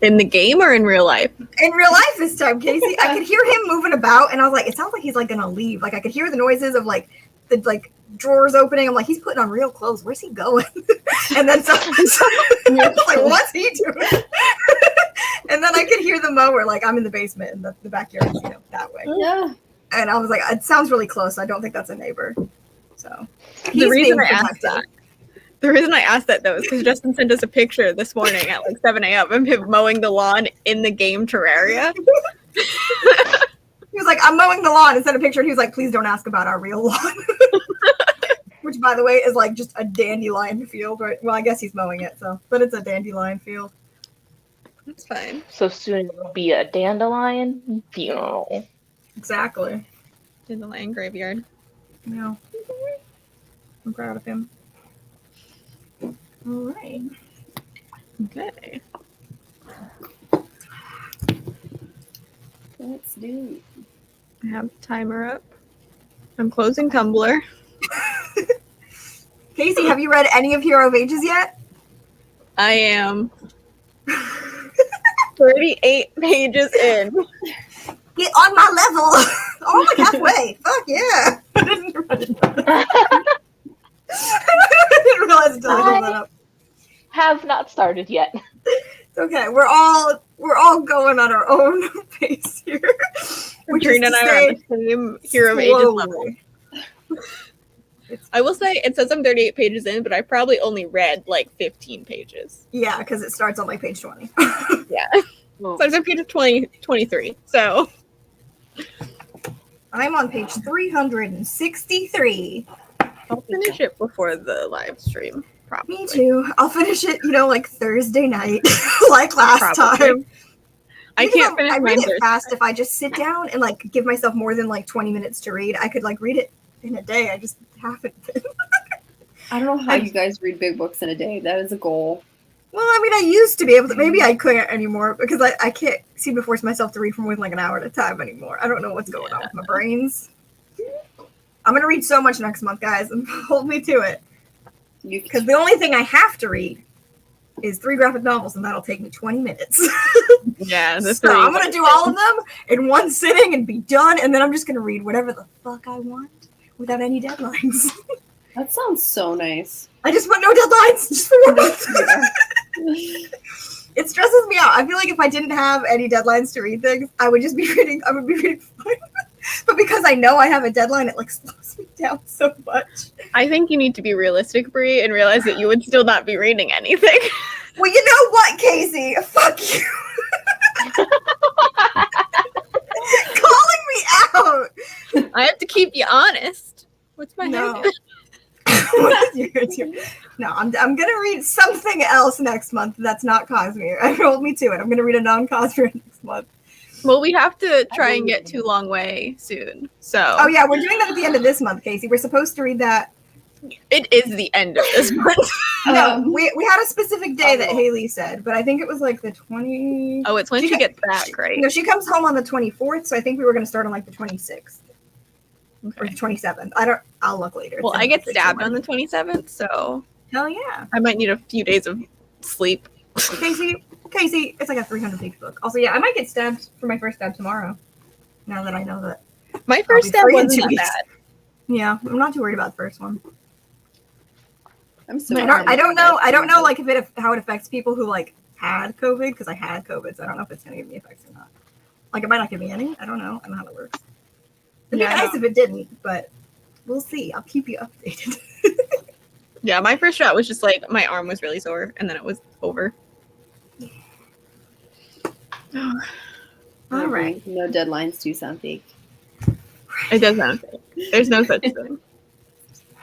In the game or in real life? In real life this time, Casey. I could hear him moving about, and I was like, it sounds like he's gonna leave. I could hear the noises of the drawers opening. I'm like, he's putting on real clothes. Where's he going? And then so like, what's he doing? And then I could hear the mower. I'm in the basement, and the backyard is that way. Yeah. And I was like, it sounds really close. I don't think that's a neighbor. So The reason I asked that though is because Justin sent us a picture this morning at 7 a.m. of him mowing the lawn in the game Terraria. He was like, I'm mowing the lawn, and sent a picture, and he was like, please don't ask about our real lawn. Which, by the way, is just a dandelion field, right? Well, I guess he's mowing it, but it's a dandelion field. That's fine. So soon it will be a dandelion funeral. Exactly. Dandelion graveyard. Yeah. I'm proud of him. All right. Okay. Let's do. I have the timer up. I'm closing Tumblr. Casey, have you read any of Hero of Ages yet? I am 38 pages in. Get on my level. Oh, I'm halfway. Fuck yeah. I didn't realize until I pulled that up. Have not started yet. It's okay. We're all going on our own pace here. Katrina and I are on the same Hero of Ages level. I will say it says I'm 38 pages in, but I probably only read 15 pages. Yeah, because it starts on page 20. Yeah. So I'm on page 23. So I'm on page 363. I'll finish it before the live stream. Probably. Me too. I'll finish it, Thursday night, last time. I can't finish I mine read it Thursday. fast. If I just sit down and give myself more than 20 minutes to read, I could read it in a day. I just haven't been. I don't know how you guys read big books in a day. That is a goal. Well, I used to be able to. Maybe I couldn't anymore because I can't seem to force myself to read for more than an hour at a time anymore. I don't know what's going on with my brains. I'm going to read so much next month, guys, and hold me to it. Because the only thing I have to read is 3 graphic novels, and that'll take me 20 minutes. Yeah. So I'm going to do all of them in one sitting and be done, and then I'm just going to read whatever the fuck I want without any deadlines. That sounds so nice. I just want no deadlines, just for 1 month. It stresses me out. I feel like if I didn't have any deadlines to read things, I would just be reading. I would be reading fine. But because I know I have a deadline, it slows me down so much. I think you need to be realistic, Brie, and realize that you would still not be reading anything. Well, you know what, Casey? Fuck you. Calling me out. I have to keep you honest. What's my No. habit? No, I'm gonna read something else next month that's not Cosmere. Hold me to it. I'm gonna read a non-Cosmere next month. Well, we have to try and get to Long Way soon. So Oh yeah, we're doing that at the end of this month, Casey. We're supposed to read that. it is the end of this month. No, we had a specific day that Haley said, but I think it was the 20. Oh, it's when she gets back, right? No, she comes home on the 24th, so I think we were gonna start on the 26th or the 27th. I'll look later. Well, I get stabbed on the 27th, so Hell yeah. I might need a few days of sleep. Casey, Casey, it's like a 300-page book. Also, yeah, I might get stabbed for my first stab tomorrow. Now that I know that. My first stab free in wasn't 2 that weeks. bad. Yeah, I'm not too worried about the first one. I'm so. I don't know like how it affects people who like had COVID, because I had COVID, so I don't know if it's gonna give me effects or not. Like it might not give me any. I don't know. I don't know how that works. It'd be nice if it didn't, but we'll see. I'll keep you updated. Yeah, my first shot was just like my arm was really sore, and then it was over. All right. No deadlines do sound fake. It does sound fake. There's no such thing.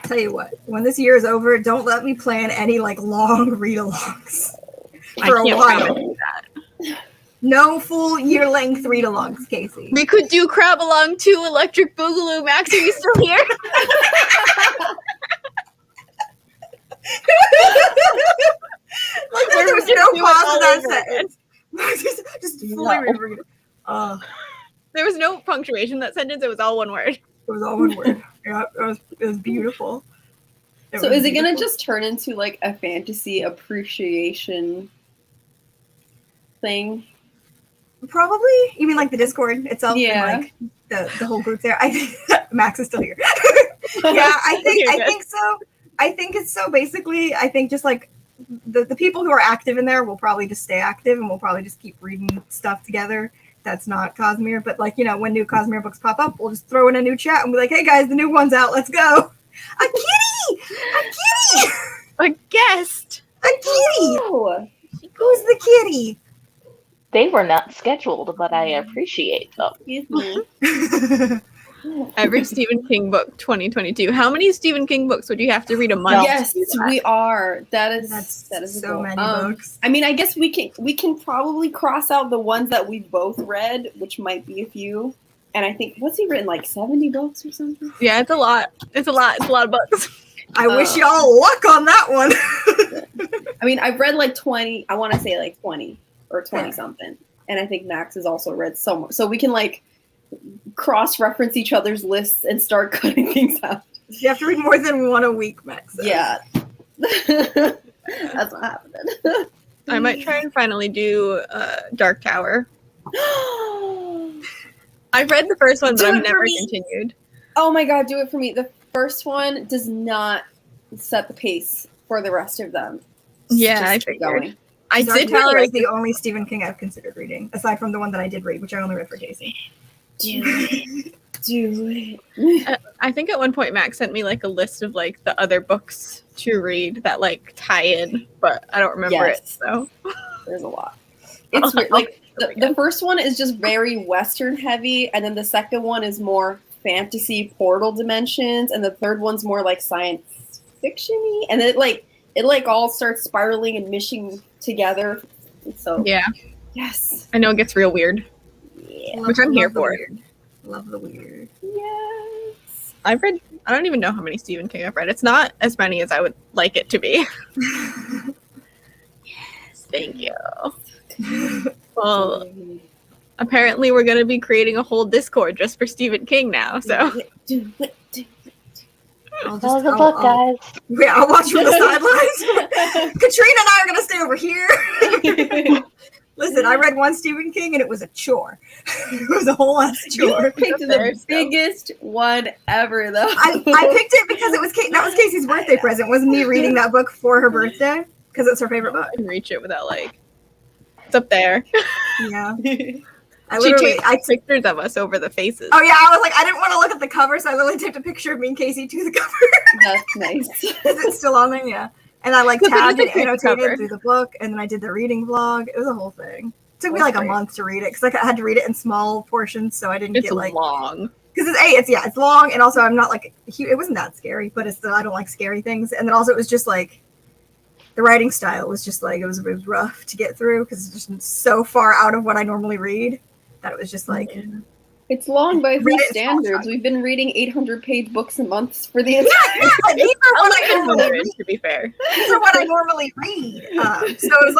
Tell you what, when this year is over, don't let me plan any like long read-alongs for a while. Do that. No full year-length read-alongs, Casey. We could do Crab Along 2 Electric Boogaloo. Max, are you still here? Like there was no pause in that sentence. Just fully reread it. There was no punctuation in that sentence. It was all one word. It was all one word. Yeah, it was beautiful. So is it gonna just turn into like a fantasy appreciation thing? Probably. You mean like the Discord itself? Yeah. And, like the whole group there. I think Max is still here. Yeah, I think so. I think it's so basically. I think just like the people who are active in there will probably just stay active, and we'll probably just keep reading stuff together. That's not Cosmere, but like, you know, when new Cosmere books pop up, we'll just throw in a new chat and be like, hey guys, the new one's out, let's go. A kitty! A kitty! A guest! A kitty! Oh. Who's the kitty? They were not scheduled, but I appreciate them. Excuse me. Every Stephen King book 2022. How many Stephen King books would you have to read a month? Yes, we are. That is so many books. I mean, I guess we can probably cross out the ones that we both read, which might be a few. And I think, what's he written, like 70 books or something? Yeah, it's a lot. It's a lot of books. I wish y'all luck on that one. I mean, I've read like 20. I want to say like 20 or 20 something. And I think Max has also read so much. So we can like cross-reference each other's lists and start cutting things out. You have to read more than one a week, Max. Yeah. That's what happened. I might try and finally do Dark Tower. I've read the first one, but I've never continued. Oh my god, do it for me. The first one does not set the pace for the rest of them. Yeah, I figured. Dark Tower is the only Stephen King I've considered reading, aside from the one that I did read, which I only read for Casey. Do it. I think at one point Max sent me like a list of like the other books to read that like tie in, but I don't remember it. So there's a lot. It's like the first one is just very Western heavy, and then the second one is more fantasy portal dimensions, and the third one's more like science fiction-y, and then it all starts spiraling and mishing together. So yeah, yes, I know it gets real weird. Yeah. Which I'm here for. Love the weird. Yes. I've read, I don't even know how many Stephen King I've read. It's not as many as I would like it to be. Yes, thank you. Well, apparently we're going to be creating a whole Discord just for Stephen King now, so. I'll guys. Yeah, I'll watch from the sidelines. Katrina and I are going to stay over here. Listen, I read one Stephen King and it was a chore. It was a whole ass chore. You picked the biggest one ever, though. I picked it because that was Casey's birthday present. Wasn't me reading that book for her birthday because it's her favorite book. I can reach it without it's up there. Yeah. I took pictures of us over the faces. Oh yeah, I was like, I didn't want to look at the cover, so I literally taped a picture of me and Casey to the cover. That's nice. Is it still on there? Yeah. And I tagged and annotated through the book, and then I did the reading vlog. It was a whole thing. It took me a month to read it because I had to read it in small portions, so I didn't get long. Because it's long, and also I'm not it wasn't that scary, but it's I don't like scary things, and then also it was just the writing style was just it was rough to get through because it's just so far out of what I normally read that it was just It's long by these standards. We've been reading 800-page books a month for the entire time. These are what I normally read. To be fair, these are what I normally read. So it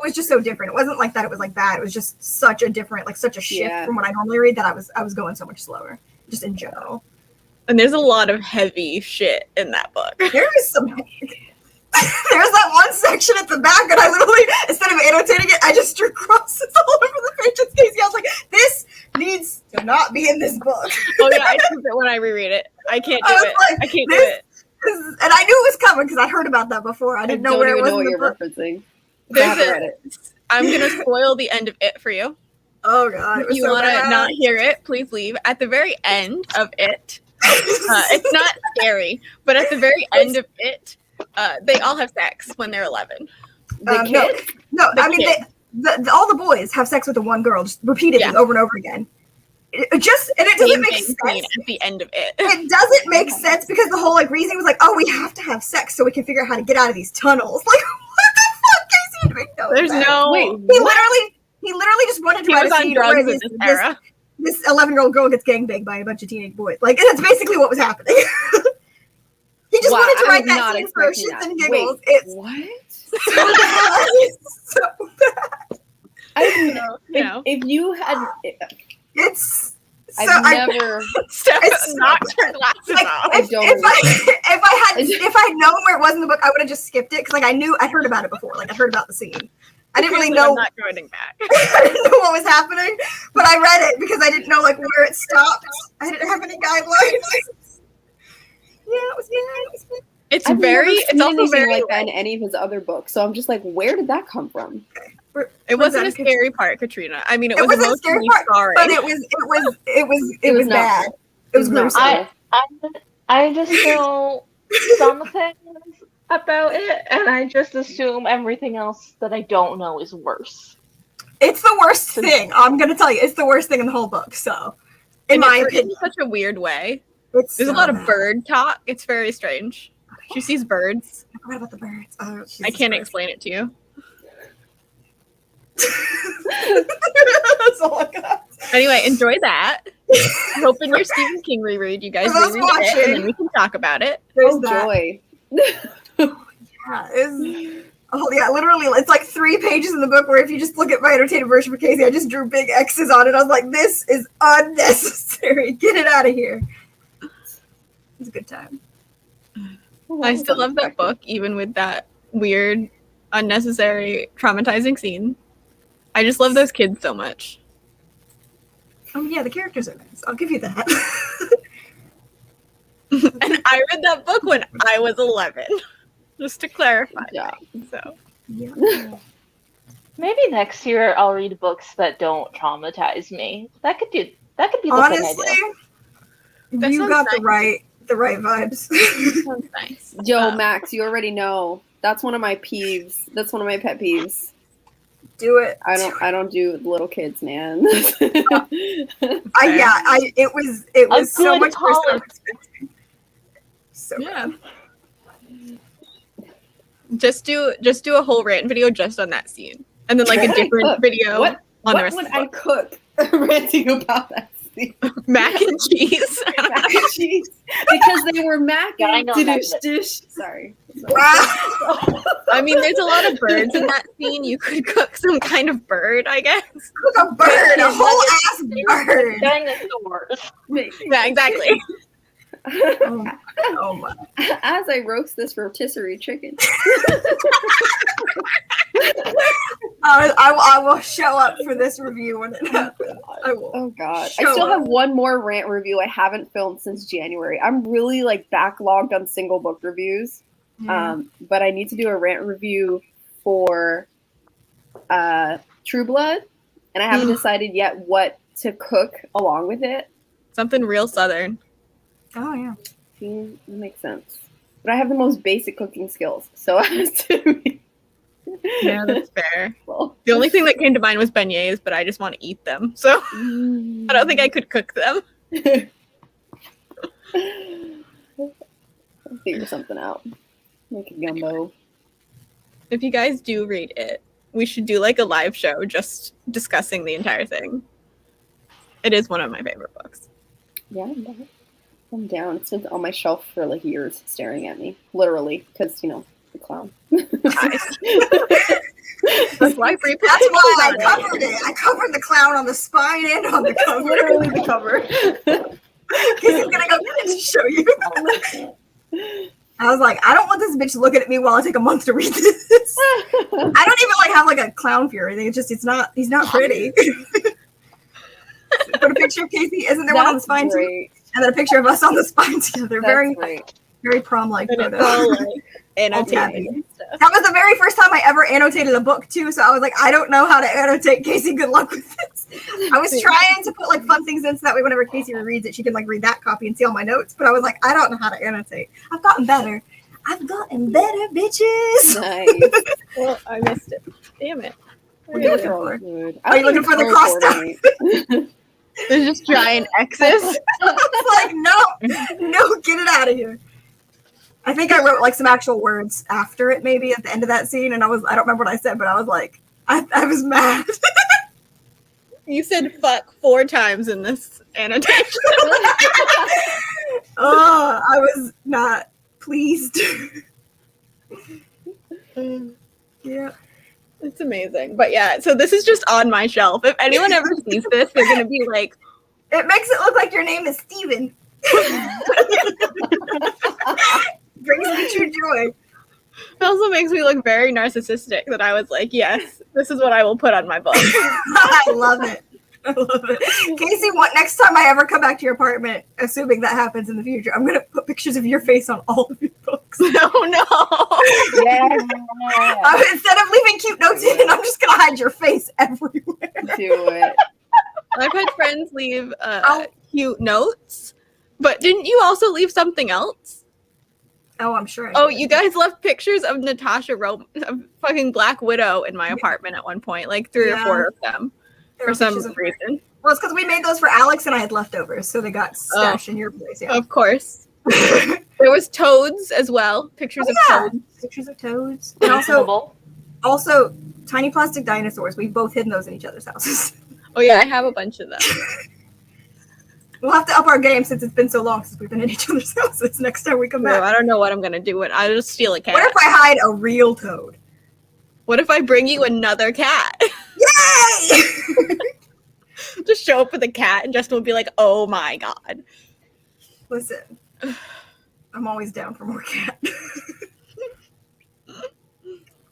was just so different. It wasn't like that. It was bad. It was just such a different, such a shift from what I normally read that I was going so much slower, just in general. And there's a lot of heavy shit in that book. There is some. There's that one section at the back, and I literally, instead of annotating it, I just cannot be in this book. Oh yeah, I skip it when I reread it. I can't do I was it. like, I can't do this- it. And I knew it was coming because I'd heard about that before. I didn't know where it was know in what the you're book. referencing. I There's haven't a- read it. I'm gonna spoil the end of it for you. Oh god, it If was you so want to bad. not hear it, please leave. At the very end of it, it's not scary, but at the very end of it, they all have sex when they're 11. The no, kid? no. The I mean, kid. all the boys have sex with the one girl, just repeatedly Yeah. over and over again. It doesn't make sense. Scene at the end of it. It doesn't make sense because the whole like reasoning was like, oh, we have to have sex so we can figure out how to get out of these tunnels. Like, what the fuck, Casey? It make no There's sense. no. Wait, He literally just wanted to He write was a on scene drugs where in this, this this, era. this 11-year-old girl gets gangbanged by a bunch of teenage boys. Like, that's basically what was happening. He just wanted to I write was that not scene for expecting shits that. and giggles. Wait, It's what? so bad. It's so bad. If you had, It's so I've never. Steph It's so knocked her glasses like, off. I if don't I had known where it was in the book, I would have just skipped it because like I'd heard about it before. Like I'd heard about the scene. I didn't really I'm know not joining back. I didn't know what was happening, but I read it because I didn't know like where it stopped. I didn't have any guidelines. Yeah, it was good. It's I've very. never seen It's also anything very. like that in any of his other books. So I'm just like, where did that come from? It wasn't a scary part, Katrina. I mean, it was wasn't a scary emotionally part, scarring. but it was not bad. cool. It was It was gruesome. not I just know some things about it, and I just assume everything else that I don't know is worse. It's the worst thing. I'm gonna tell you, it's the worst thing in the whole book. So, in And my it's written opinion, in such a weird way. it's There's a so lot of bad. bird talk. It's very strange. She sees birds. I forgot about the birds. Oh, I Jesus can't Christ. explain it to you. That's all I got. Anyway, enjoy that. I hope in your Stephen King reread, you guys I was reread it, and watching. then we can talk about it. There's Oh that. joy! Yeah, oh yeah, literally, it's like 3 pages in the book where if you just look at my annotated version for Casey, I just drew big X's on it. I was like, this is unnecessary. Get it out of here. It's a good time. I still love that book, even with that weird, unnecessary, traumatizing scene. I just love those kids so much. Oh yeah, the characters are nice. I'll give you that. And I read that book when I was 11, just to clarify. Yeah. So Yeah. Maybe next year I'll read books that don't traumatize me. That could be the thing I Honestly, do. That you sounds got nice. the right vibes. sounds nice. Yo, Max, you already know. That's one of my peeves. That's one of my pet peeves. Do it. I don't do little kids, man. It was so good much worse than I was polish. expecting. So Yeah. bad. Just do a whole rant video just on that scene, and then like a different Look, video what on the what rest would of the I cook ranting about that scene? book. Mac and cheese. Mac and cheese. Because they were mac Yeah, I and know dish that. dish. Sorry. Wow. I mean, there's a lot of birds in that scene. You could cook some kind of bird, I guess. Cook a bird, a whole ass bird. Dinosaurs. Yeah, exactly. Oh my. As I roast this rotisserie chicken. I will show up for this review when it happens. I will. Oh god. Show I still up. have one more rant review I haven't filmed since January. I'm really like backlogged on single book reviews. But I need to do a rant review for True Blood, and I haven't decided yet what to cook along with it. Something real southern. Oh yeah. See, that makes sense. But I have the most basic cooking skills, so I have to be Yeah, that's fair. well. The only thing that came to mind was beignets, but I just want to eat them, so I don't think I could cook them. I'll figure something out. Make a gumbo. If you guys do read it, we should do like a live show just discussing the entire thing. It is one of my favorite books. Yeah, I'm down. It's been on my shelf for like years, staring at me, literally, because the clown. That's why free That's why I on it. covered it. I covered the clown on the spine and on the cover. Literally the cover. Because he's gonna go get it to show you. I was like, I don't want this bitch looking at me while I take a month to read this. I don't even have like a clown fear or anything. It's just he's not pretty. Put a picture of Casey. Isn't there one on the That's spine too? great. And then a picture of us on the spine together. That's Very, great. very prom-like And it's photo. all like annotated tabby. and stuff. That was the very first time I ever annotated a book too. So I was like, I don't know how to annotate. Casey, good luck with this. I was trying to put like fun things in so that way whenever Casey reads it, she can like read that copy and see all my notes. But I was like, I don't know how to annotate. I've gotten better. I've gotten better, bitches. Nice. Well, I missed it. Damn it. What are you looking Oh, for? good. Are you looking for the cross coordinate. There's just giant X's. It's like, no, get it out of here. I think I wrote like some actual words after it, maybe at the end of that scene, and I don't remember what I said, but I was like, I was mad. You said fuck 4 times in this annotation. Oh, I was not pleased. Yeah. It's amazing. But yeah, so this is just on my shelf. If anyone ever sees this, they're going to be like, It makes it look like your name is Steven. Brings me true joy. it also makes me look very narcissistic that I was like, yes, this is what I will put on my book. I love it. I love it. Casey, next time I ever come back to your apartment, assuming that happens in the future, I'm going to put pictures of your face on all of your books. Oh no. Yeah. Instead of leaving cute notes in, I'm just going to hide your face everywhere. Do it. I've had friends leave Oh. cute notes, but didn't you also leave something else? Oh, I'm sure. Oh, you guys left pictures of Natasha of fucking Black Widow in my apartment at one point, like 3 or 4 of them for some reason. Well, it's because we made those for Alex and I had leftovers, so they got stashed in your place. Yeah. Of course. There was toads as well, pictures of toads. Pictures of toads. And also tiny plastic dinosaurs. We've both hidden those in each other's houses. Oh yeah, I have a bunch of them. We'll have to up our game since it's been so long since we've been in each other's houses next time we come So back. I don't know what I'm gonna do. I'll just steal a cat. What if I hide a real toad? What if I bring you another cat? Yay! Just show up with a cat and Justin will be like, oh my god. Listen, I'm always down for more cat.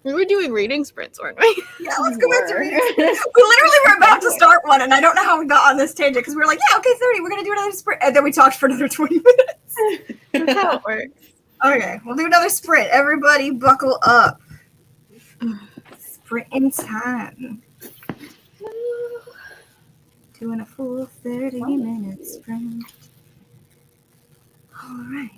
We were doing reading sprints, weren't we? Yeah, let's go back to reading. We literally were about to start one, and I don't know how we got on this tangent because we were like, yeah, okay, 30, we're going to do another sprint. And then we talked for another 20 minutes. That's how it works. Okay, we'll do another sprint. Everybody buckle up. Sprint in time. Doing a full 30-minute sprint. All right.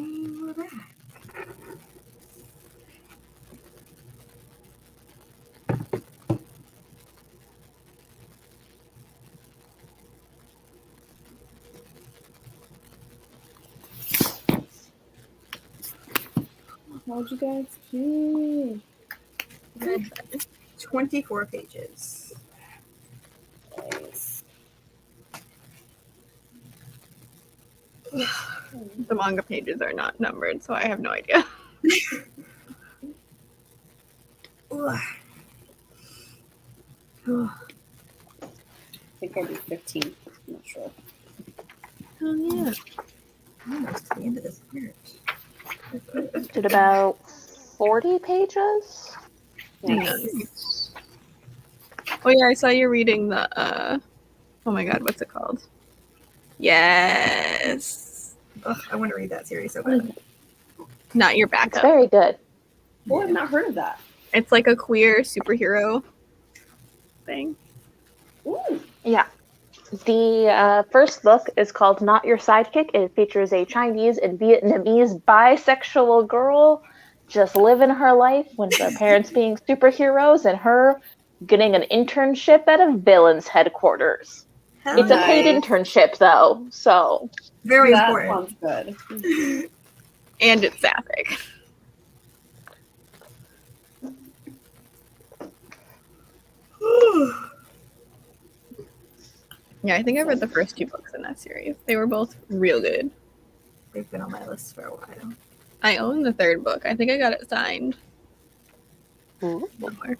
we're back. How'd you guys do? Good. 24 pages. Nice. The manga pages are not numbered, so I have no idea. Ugh. I think I did 15. I'm not sure. Oh yeah. Almost to the end of this part. Did about 40 pages. Nice. Oh yeah, I saw you reading the oh my god, what's it called? Yes. Ugh, I want to read that series so bad. Not your It's backup. very good. Oh, I've not heard of that. It's like a queer superhero thing. Ooh. Yeah. The first book is called Not Your Sidekick. It features a Chinese and Vietnamese bisexual girl just living her life with her parents being superheroes and her getting an internship at a villain's headquarters. Hell It's a paid Nice. internship, though, so... Very That important. sounds good. And it's sapphic. Yeah, I think I read the first 2 books in that series. They were both real good. They've been on my list for a while. I own the 3rd book. I think I got it signed Ooh. somewhere.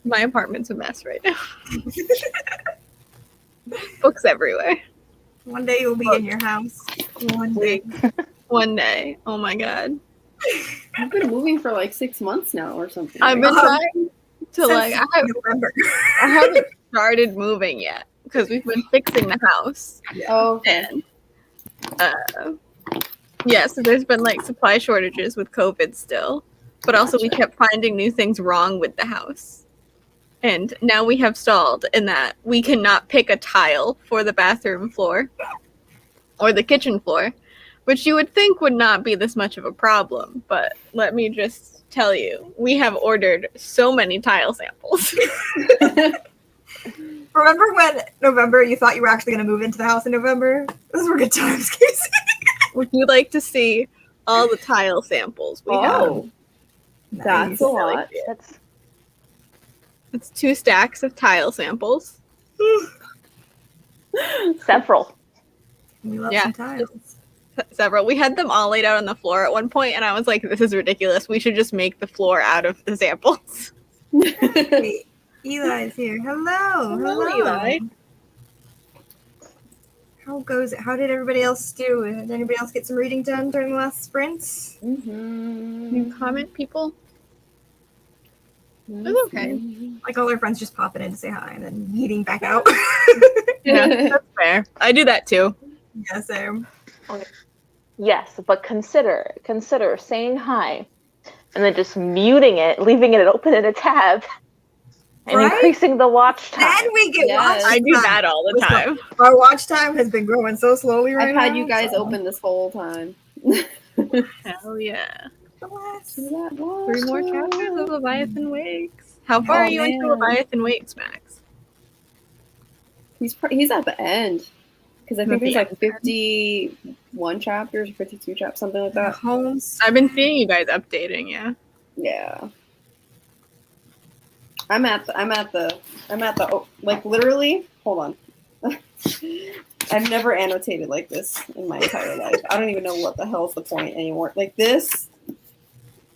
My apartment's a mess right now. Books everywhere. One day you'll be in your house. One day. One day. Oh my god. I've been moving for like 6 months now or something. I've been Um, trying to like November. I haven't started moving yet because we've been fixing the house. Oh, okay. And yeah, so there's been like supply shortages with COVID still, but also we kept finding new things wrong with the house. And now we have stalled in that we cannot pick a tile for the bathroom floor or the kitchen floor, which you would think would not be this much of a problem. But let me just tell you, we have ordered so many tile samples. Remember when November you thought you were actually going to move into the house in November? Those were good times, Casey. Would you like to see all the tile samples we have? Oh, that's a lot. That's It's 2 stacks of tile samples. several. We love Yeah. some tiles. Several. We had them all laid out on the floor at one point, and I was like, this is ridiculous. We should just make the floor out of the samples. Wait, Eli's here. Hello. Hello, Eli. How goes it? How did everybody else do? Did anybody else get some reading done during the last sprints? New comment, people? It's okay. Like all our friends just popping in to say hi and then yeeting back out. Yeah, that's fair. I do that too. Yeah, same. Yes, but consider saying hi and then just muting it, leaving it open in a tab, and Right? increasing the watch time. Then we get Yes. watch I do time. that all the time. Our watch time has been growing so slowly right I've now. had you guys so- open this whole time. Hell yeah. Bless. 3 more chapters of Leviathan Wakes. How far are you into man. Leviathan Wakes, Max? He's at the end. Because I think At the there's like 51 chapters or 52 chapters, something like that. Homes. I've been seeing you guys updating, yeah. Yeah. I'm at the like literally, hold on. I've never annotated like this in my entire life. I don't even know what the hell's the point anymore. Like this,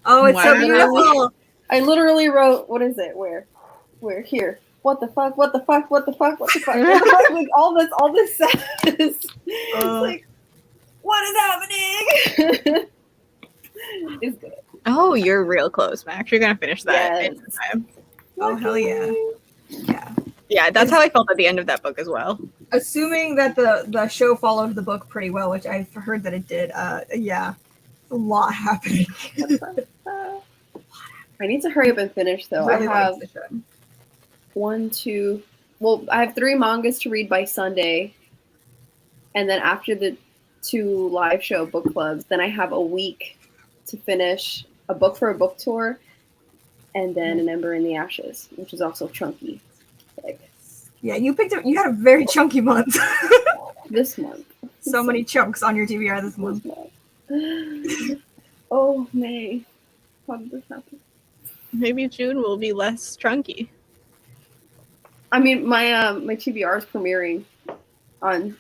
Oh, it's so Wow. beautiful. I literally wrote, what is it? Where here? What the fuck? What the fuck? What the fuck? What the fuck? What the fuck? Like all this says. It's like, what is happening? It's good. Oh, you're real close, Max. You're gonna finish that Yes. in time. Oh, hell yeah. Yeah. Yeah, that's how I felt at the end of that book as well. Assuming that the show followed the book pretty well, which I've heard that it did, yeah. A lot happening. I need to hurry up and finish though. Really I have liked the show. 1, 2. Well, I have 3 mangas to read by Sunday, and then after 2 live show book clubs. Then I have a week to finish a book for a book tour, and then An Ember in the Ashes, which is also chunky. Like Yeah, you had a very chunky month. this month. So many chunks on your TBR this month. Oh, May. How did this happen? Maybe June will be less chunky. I mean, my TBR is premiering on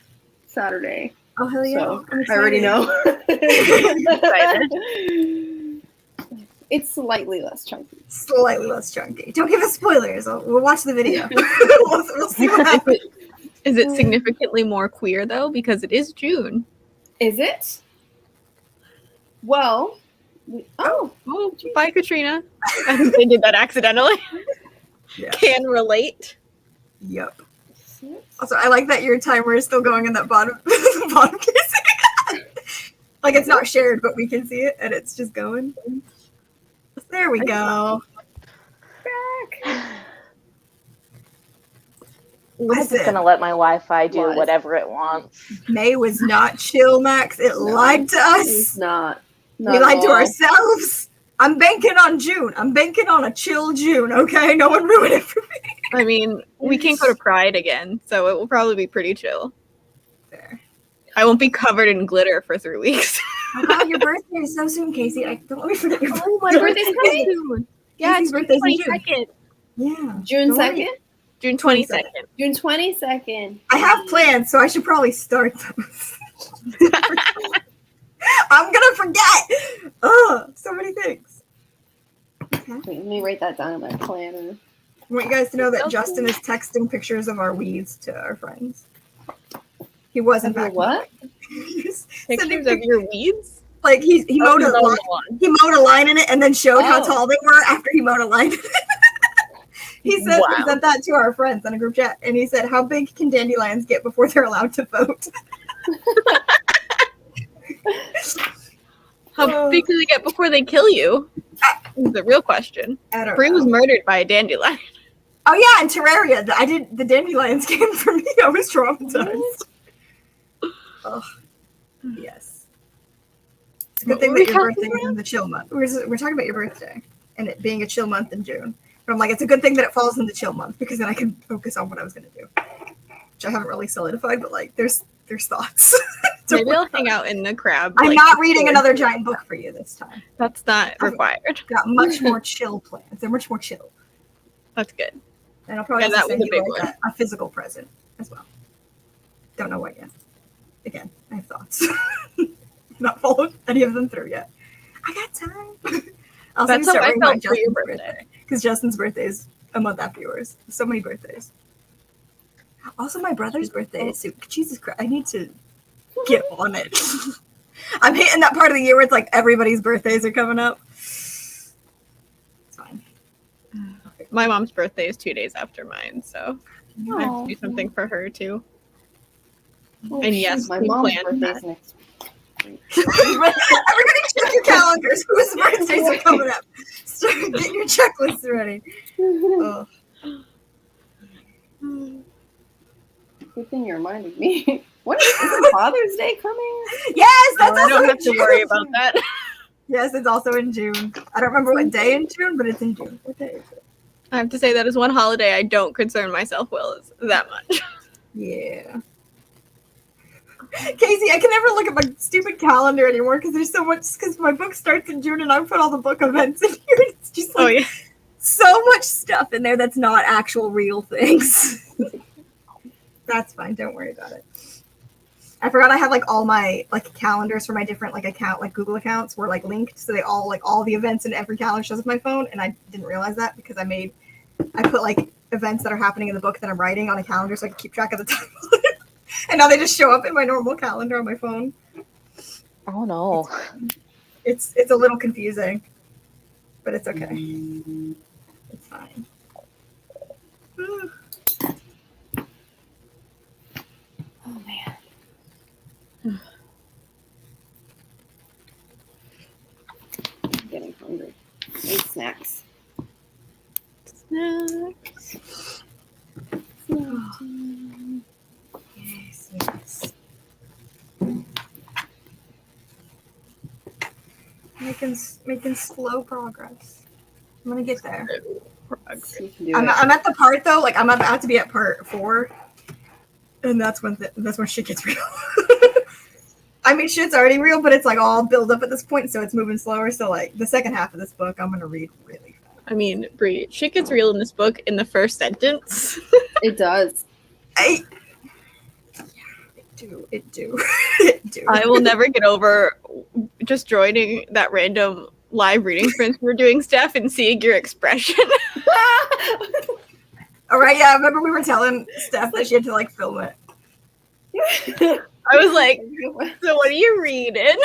Saturday. Oh, hell yeah. So I'm I already excited. know. Excited. It's slightly less chunky. Slightly less chunky. Don't give us spoilers. We'll watch the video. we'll see what happens. Is it significantly more queer though? Because it is June. Is it? Well, Oh, bye, Katrina. I think they did that accidentally. Yeah. Can relate. Yep. Also, I like that your timer is still going in that bottom casing. Like it's not shared, but we can see it, and it's just going. There we go. I'm just Listen, gonna let my Wi-Fi do What? whatever it wants. May was not chill, Max. It lied to It's us. not. We lied at to all. ourselves. I'm banking on June. I'm banking on a chill June, okay? No one ruin it for me. I mean, we can't go to Pride again, so it will probably be pretty chill. There. I won't be covered in glitter for 3 weeks. Oh, God, your birthday is so soon, Casey. Don't let me forget your birthday. My birthday's coming soon. Yeah, Casey's it's June birthday's in June. 22nd. Yeah. June Don't worry. 2nd? June 22nd. June 22nd. I have plans, so I should probably start those. I'm gonna forget. Oh, so many things. Okay. Wait, let me write that down in my planner. I want you guys to know that Justin is texting pictures of our weeds to our friends. He wasn't Of your back. what? Pictures of your weeds? Like he mowed a line. lawn. He mowed a line in it and then showed how Oh. tall they were after he mowed a line. He said Wow. he sent that to our friends on a group chat, and he said, "How big can dandelions get before they're allowed to vote?" How big do they get before they kill you? Is the real question. I don't Bree know. was murdered by a dandelion. Oh yeah, in Terraria, the dandelions came from me. I was traumatized. Oh, yes. It's a good What thing were that we your talking birthday is in the chill month. We're talking about your birthday and it being a chill month in June. But I'm like, it's a good thing that it falls in the chill month because then I can focus on what I was gonna do, which I haven't really solidified. But like, there's thoughts. to Maybe work I'll on. hang out in the crab. I'm like, not reading before. another giant book for you this time. That's not required. Got much more chill plans. They're much more chill. That's good. And I'll probably Yeah, have to that was send a you big like a physical present as well. Don't know what yet. Again, I have thoughts. Not followed any of them through yet. I got time. I'll That's how I felt for your birthday. Because Justin's birthday is a month after yours. So many birthdays. Also, my brother's birthday is soon. Jesus Christ, I need to get on it. I'm hitting that part of the year where it's like everybody's birthdays are coming up. It's fine. My mom's birthday is 2 days after mine, so I have Aw. to do something for her too. Oh, And yes, my we mom's planned birthday's that. next. Everybody check your calendars. Whose birthdays are coming up? Start getting your checklists ready. Oh. Good thing you reminded me. What is Father's Day coming? Yes, that's I also don't in have to June. worry about that. Yes, it's also in June. I don't remember what day in June, but it's in June. What day is it? I have to say that is one holiday I don't concern myself with that much. Yeah. Casey, I can never look at my stupid calendar anymore because there's so much. Because my book starts in June and I put all the book events in here. It's just like Oh yeah. so much stuff in there that's not actual real things. That's fine. Don't worry about it. I forgot I have like all my like calendars for my different like account like Google accounts were like linked, so they all like all the events in every calendar shows with my phone, and I didn't realize that because I put like events that are happening in the book that I'm writing on a calendar so I can keep track of the time. And now they just show up in my normal calendar on my phone. Oh no. It's a little confusing, but it's okay. It's fine. Oh man. I'm getting hungry. Need snacks. Snacks. Yes, yes. making slow progress. I'm gonna get there. You can do I'm at the part though, like I'm about to be at part 4, and that's when shit gets real. I mean, shit's already real, but it's like all built up at this point, so it's moving slower. So like the second half of this book, I'm gonna read really fast. I mean, Brie, shit gets real in this book in the first sentence. It does. It do. I will never get over just joining that random live reading friends we were doing, Steph, and seeing your expression. All right, yeah. I remember we were telling Steph that she had to like film it. I was like, so what are you reading?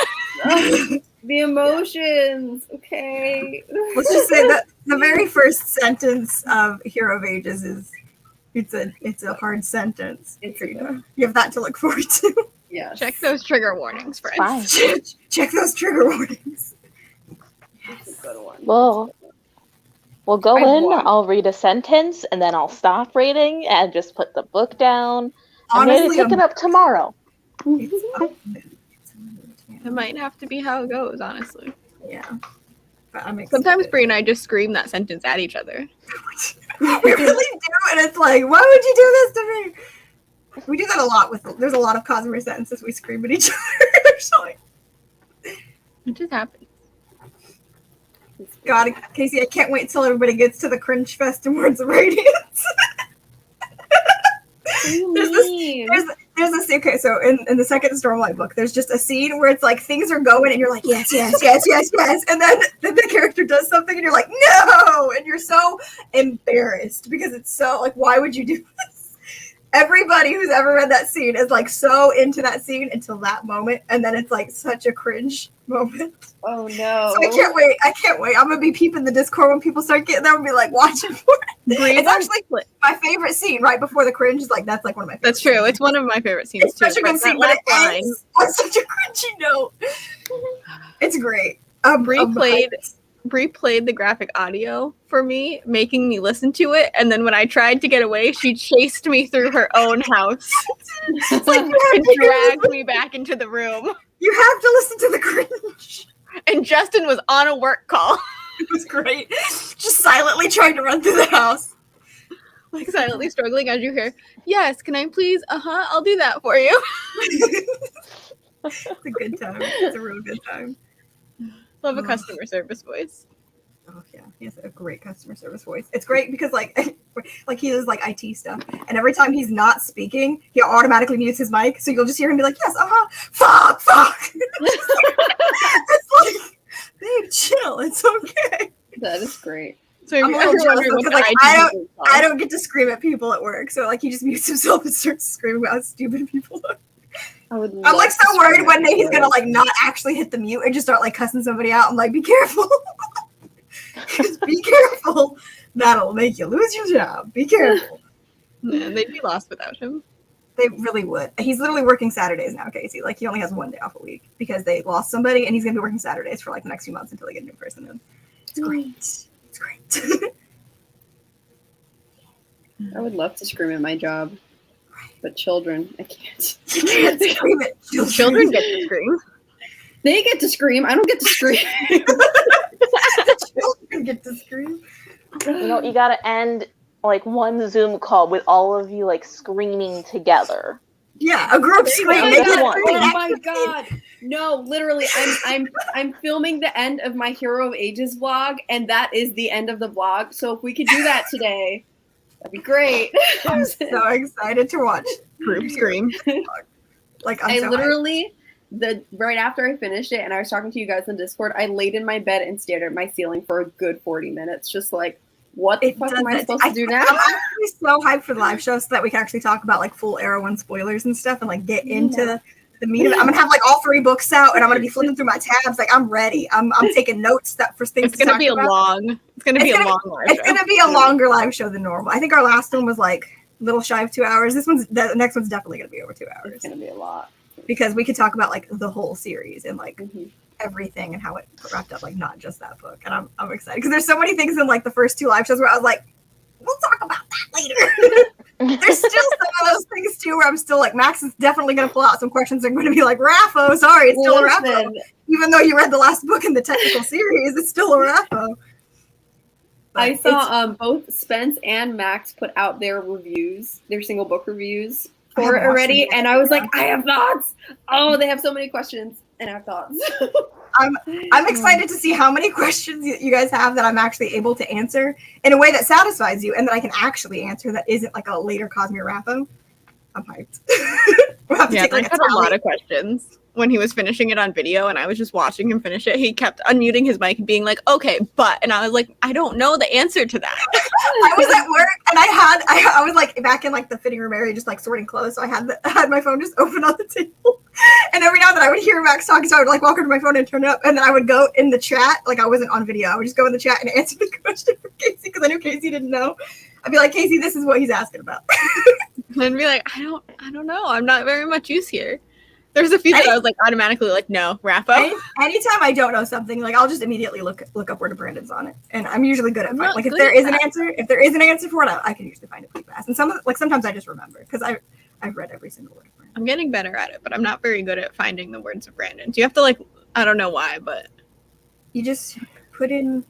The emotions. Okay. Let's just say that the very first sentence of Hero of Ages is it's a hard sentence. You have that to look forward to. Yes. Check those trigger warnings, friends. Fine. Check those trigger warnings. That's a good one. We'll go I've in, watched- I'll read a sentence, and then I'll stop reading and just put the book down. I'm ready to Honestly, pick it up tomorrow. It might have to be how it goes, honestly. Yeah. But I'm excited. Sometimes Brie and I just scream that sentence at each other. We really do, and it's like, why would you do this to me? We do that a lot there's a lot of Koizumi sentences we scream at each other, actually. It just happens. God, Casey, I can't wait till everybody gets to the cringe fest and Words of Radiance. What do you There's mean? There's this, okay, so in the second Stormlight book, there's just a scene where it's like things are going and you're like, yes, and then the character does something and you're like, no, and you're so embarrassed because it's so, like, why would you do this? Everybody who's ever read that scene is like so into that scene until that moment, and then it's like such a cringe moment. Oh no. So I can't wait. I'm gonna be peeping the Discord when people start getting there and be like watching for it. Brie, It's actually my favorite scene right before the cringe is like, that's like one of my favorites. That's true. It's one of my favorite scenes It's too. such a good But scene, that but it last line, ends on such a cringy note. It's great. Brie played the graphic audio for me, making me listen to it, and then when I tried to get away, she chased me through her own house It's like, and dragged me back into the room. you have to listen to the cringe. And Justin was on a work call, It was great. Just silently trying to run through the house. like silently struggling as you hear, yes, can I please? I'll do that for you. It's a good time. It's a real good time. Love a customer service voice. Oh yeah, he has a great customer service voice. It's great because like he does like IT stuff, and every time he's not speaking, he automatically mutes his mic, so you'll just hear him be like, "Yes, fuck." It's like, babe, chill. It's okay. That is great. So if I'm a you're little ever jealous wondering what because the like IT I don't get to scream at people at work, so like he just mutes himself and starts screaming about how stupid people are. I'm like so worried one day he's gonna like not actually hit the mute and just start like cussing somebody out. I'm like, be careful. Just be careful. That'll make you lose your job. Be careful. Yeah, they'd be lost without him. They really would. He's literally working Saturdays now, Casey. Like he only has one day off a week because they lost somebody, and he's gonna be working Saturdays for like the next few months until they get a new person in. It's great. It's great. I would love to scream at my job, but children, I can't. You can't scream at Children get to scream. They get to scream. I don't get to scream. Children get to scream. You know, you gotta end like one Zoom call with all of you like screaming together. Yeah, a group scream. go. Make it Oh scream. Oh my god! No, literally, I'm filming the end of my Hero of Ages vlog, and that is the end of the vlog. So if we could do that today, that'd be great. I'm so excited to watch. Group scream. Like I'm I so literally right after I finished it, and I was talking to you guys in Discord, I laid in my bed and stared at my ceiling for a good 40 minutes, just like, what the fuck am I supposed to do now? I'm actually so hyped for the live show so that we can actually talk about like full Arrow 1 spoilers and stuff and like get into the meat of it. I'm gonna have like all 3 books out and I'm gonna be flipping through my tabs. Like I'm ready. I'm taking notes for things. It's gonna be a long. It's gonna be a long live It's show. gonna be a longer live show than normal. I think our last one was like a little shy of 2 hours. The next one's definitely gonna be over 2 hours. It's gonna be a lot. Because we could talk about like the whole series and like Mhm. everything and how it wrapped up, like not just that book. And I'm excited because there's so many things in like the first 2 live shows where I was like, we'll talk about that later. There's still some of those things too where I'm still like, Max is definitely going to pull out some questions. I'm going to be like, Raffo, sorry, it's still a Raffo. Even though you read the last book in the technical series, it's still a Raffo. I saw both Spence and Max put out their reviews, their single book reviews for it already, and I was like, I have thoughts. Oh, they have so many questions, and I have thoughts. I'm excited to see how many questions you guys have that I'm actually able to answer in a way that satisfies you and that I can actually answer that isn't like a later Cosmere Raffo. I'm hyped. We'll have to take, like, I had a lot of questions when he was finishing it on video, and I was just watching him finish it. He kept unmuting his mic and being like, okay, but, and I was like, I don't know the answer to that. I was at work and I was like back in like the fitting room area just like sorting clothes, so I had my phone just open on the table, and every now and then I would hear Max talking, so I would like walk over to my phone and turn it up, and then I would go in the chat, like I wasn't on video, I would just go in the chat and answer the question for Casey because I knew Casey didn't know. I'd be like, Casey, this is what he's asking about. And I'd be like, I don't know, I'm not very much use here. There's a few that I was like automatically like, no, Raffo. Anytime I don't know something, like I'll just immediately look up where the Brandon's on it, and I'm usually good at finding. Like if there is an answer for it, I can usually find it pretty fast. And sometimes I just remember because I've read every single word of Brandon. I'm getting better at it, but I'm not very good at finding the words of Brandon. Do you have to like? I don't know why, but you just put in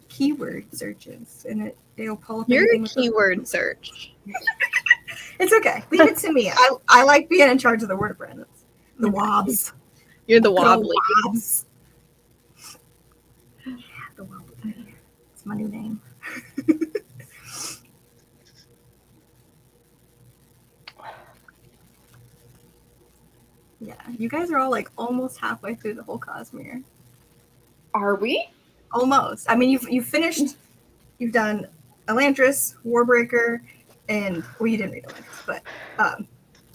keyword searches, and it'll pull up. You're a keyword search. It's okay. Leave it to me. I like being in charge of the word of Brandon. The wobs. You're the wobbly. Wobs. Yeah, the wobbly. It's my new name. Yeah, you guys are all like almost halfway through the whole Cosmere. Are we? Almost. I mean, you've finished. You've done Elantris, Warbreaker, and well, you didn't read Elantris, but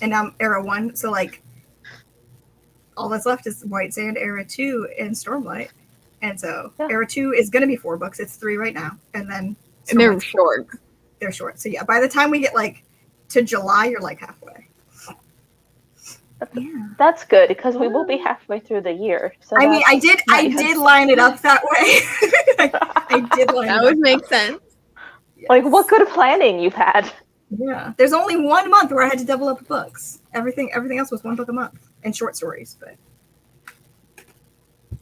and now Era 1. So like. All that's left is White Sand, Era 2, and Stormlight. And so Era 2 is going to be 4 books. It's 3 right now. And then and they're short. They're short. So yeah, by the time we get like to July, you're like halfway. That's good because we will be halfway through the year. So I mean, I did line it up that way. I did line that it would up. make sense. Yes. Like, what good planning you've had. Yeah. There's only 1 month where I had to double up books. Everything else was 1 book a month. And short stories, but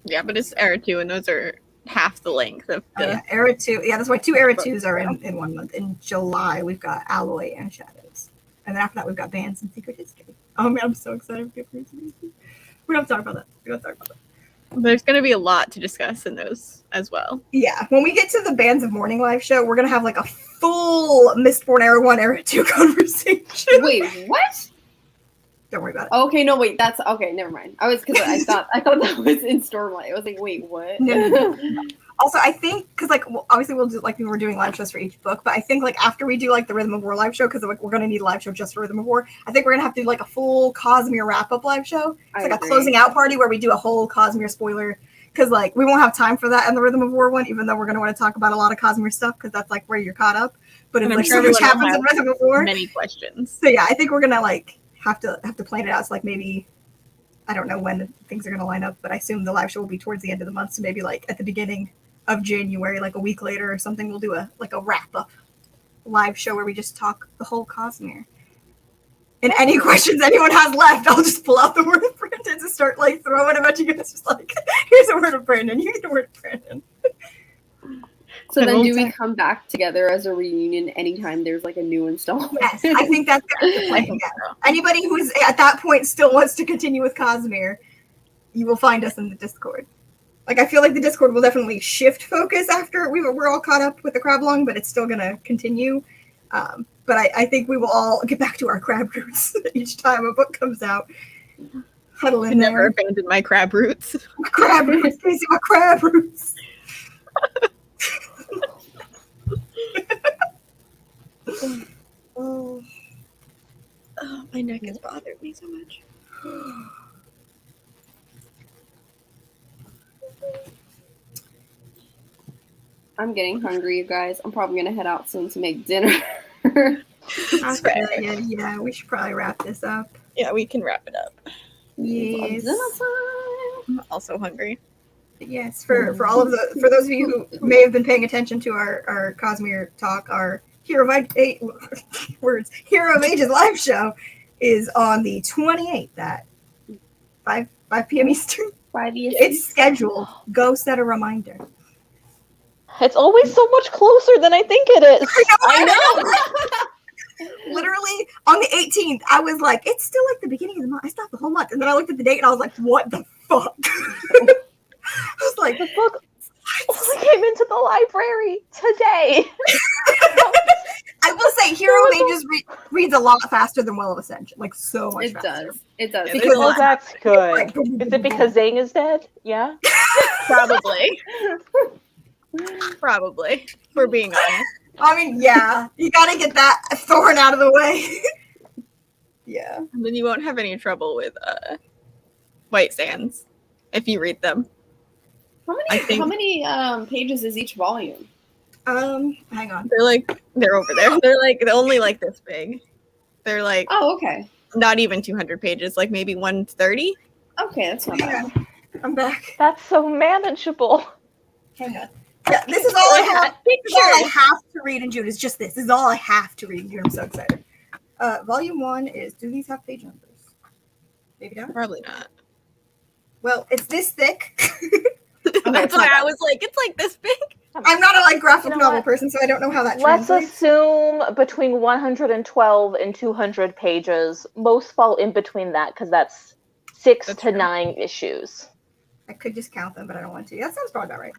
yeah, but it's Era 2, and those are half the length of the Era 2. Yeah, that's why 2 Era 2s are in 1 month. In July, we've got Alloy and Shadows, and then after that, we've got Bands and Secret History. Oh man, I'm so excited for Secret History. We don't talk about that. There's going to be a lot to discuss in those as well. Yeah, when we get to the Bands of Morning live show, we're gonna have like a full Mistborn Era 1, Era 2 conversation. Wait, what? Don't worry about it. Okay, no, wait, that's okay. Never mind. I thought that was in Stormlight. I was like, wait, what? No. Also, I think because like obviously we'll do like we were doing live shows for each book, but I think like after we do like the Rhythm of War live show, because like we're gonna need a live show just for Rhythm of War. I think we're gonna have to do like a full Cosmere wrap up live show. It's like a closing out party where we do a whole Cosmere spoiler. Because like we won't have time for that in the Rhythm of War one, even though we're gonna want to talk about a lot of Cosmere stuff because that's like where you're caught up. But if like so much happens in Rhythm of War, many questions. So yeah, I think we're gonna like have to plan it out. So like maybe I don't know when things are gonna line up, but I assume the live show will be towards the end of the month. So maybe like at the beginning of January, like a week later or something, we'll do a wrap up live show where we just talk the whole Cosmere. And any questions anyone has left, I'll just pull out the word of Brandon and start like throwing them at you guys. Just like, here's a word of Brandon. You get the word of Brandon. So then do we come back together as a reunion anytime there's like a new installment? Yes, I think that's the plan. Yeah. Anybody who's at that point still wants to continue with Cosmere, you will find us in the Discord. Like, I feel like the Discord will definitely shift focus after we're all caught up with the crab lung, but it's still going to continue. But I think we will all get back to our crab roots each time a book comes out. Huddle in there. Never abandoned my crab roots. My crab roots, Casey, my crab roots. Oh, my neck has bothered me so much. I'm getting hungry, you guys. I'm probably gonna head out soon to make dinner. Yeah, we should probably wrap this up. Yeah, we can wrap it up. Yes. I'm also hungry. Yes, for those of you who may have been paying attention to our Cosmere talk, our Hero of Ages live show is on the 28th at 5 p.m. Eastern. 5 years. It's scheduled. Go set a reminder. It's always so much closer than I think it is. I know. Literally on the 18th, I was like, it's still like the beginning of the month. I stopped the whole month, and then I looked at the date, and I was like, what the fuck? I was like, The book only came into the library today. I will say, Hero of Ages reads a lot faster than Well of Ascension, like so much It faster. does. It does. Yeah, Because Oh, that's good. like, Is it because Zane is dead? Yeah. Probably. Probably. If we're being honest. I mean, yeah, you gotta get that thorn out of the way. Yeah. And then you won't have any trouble with White Sands if you read them. How many pages is each volume? Hang on. They're over there. They're only like this big. They're like Oh, okay. not even 200 pages, like maybe 130. Okay, that's not Hang bad. on. I'm back. That's so manageable. Hang on. Yeah, this is all I have. This is all I have to read in June. It's just this. This is all I have to read in June. I'm so excited. Volume 1 is. Do these have page numbers? Maybe not. Probably not. Well, it's this thick. That's why I was like, it's like this big. I'm not a like graphic You know novel what? person, so I don't know how that Let's translates. assume between 112 and 200 pages. Most fall in between that because that's 6 That's to true. 9 issues. I could just count them, but I don't want to. That sounds probably about right.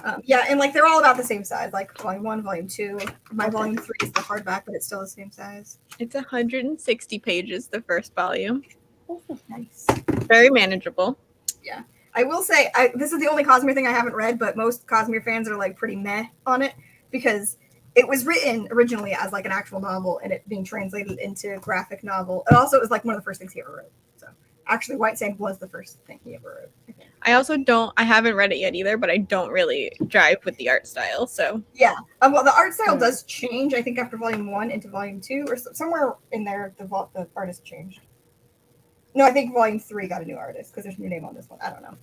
Uh, Yeah, and like they're all about the same size. Like volume 1, volume 2. My volume 3 is the hardback, but it's still the same size. It's 160 pages, the first volume. Nice. Very manageable. I will say, this is the only Cosmere thing I haven't read, but most Cosmere fans are like pretty meh on it because it was written originally as like an actual novel and it being translated into graphic novel. And also, it was like one of the first things he ever wrote. So actually, White Sand was the first thing he ever wrote. I think. I haven't read it yet either, but I don't really jive with the art style. So Yeah. Well, the art style does change, I think, after volume 1 into volume 2, or somewhere in there, the artist changed. No, I think volume 3 got a new artist because there's a new name on this one. I don't know.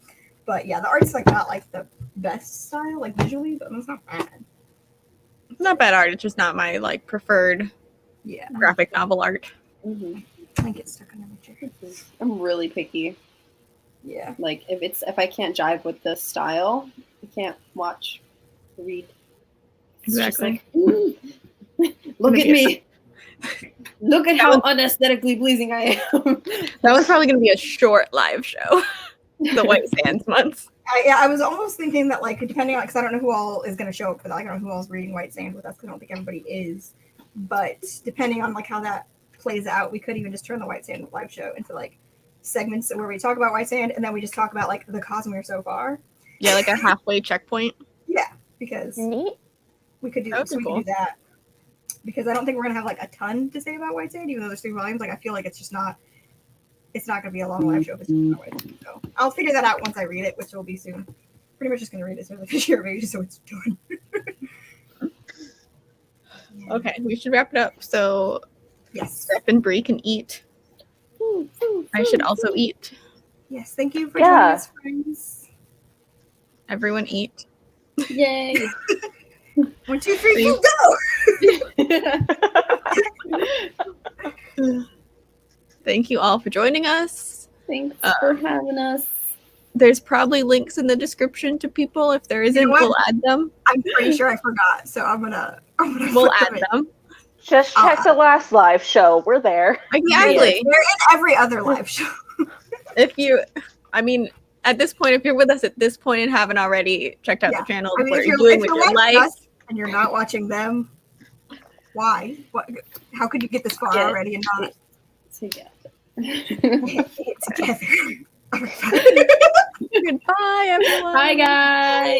But yeah, the art's like not like the best style, like visually, but it's not bad. it's not bad art. It's just not my like preferred Yeah. graphic novel art. Mhm. I think it's stuck under my chair. I'm really picky. Yeah. Like if I can't jive with the style, I can't read. It's just Exactly. like, look at me. Look at how unaesthetically pleasing I am. That was probably going to be a short live show. The White Sands months. I was almost thinking that, like, depending on, because I don't know who all is going to show up for that. I don't know who all is reading White Sand with us, because I don't think everybody is. But depending on, like, how that plays out, we could even just turn the White Sand live show into, like, segments where we talk about White Sand, and then we just talk about, like, the Cosmere so far. Yeah, like a halfway checkpoint. Yeah, because neat. we could do That would be we could cool. do that. Because I don't think we're going to have, like, a ton to say about White Sand, even though there's 3 volumes. Like, I feel like it's just not... It's not going to be a long live show if it's just about White Sand. So I'll figure that out once I read it, which will be soon. Pretty much just going to read it as a Hero of Ages, so it's done. Yeah. Okay, we should wrap it up so Yes. Steph and Bree can eat. I should also eat. Yes. Thank you for Yeah. joining us, friends. Everyone eat. Yay. 1, 2, 3, go! Thank you all for joining us. Thanks for having us. There's probably links in the description to people. If there isn't, know what? we'll add them. I'm pretty sure I forgot, so I'm gonna We'll put add in. them. Just check the last live show. We're there. Exactly. They're in every other live show. At this point, if you're with us at this point and haven't already checked out Yeah. the channel, I mean, what are if you you're, doing if with you're your watching life? us and you're not watching them, why? What? How could you get this far Get it. already and not Together. get it together? All right, bye. Goodbye, everyone. Bye, guys.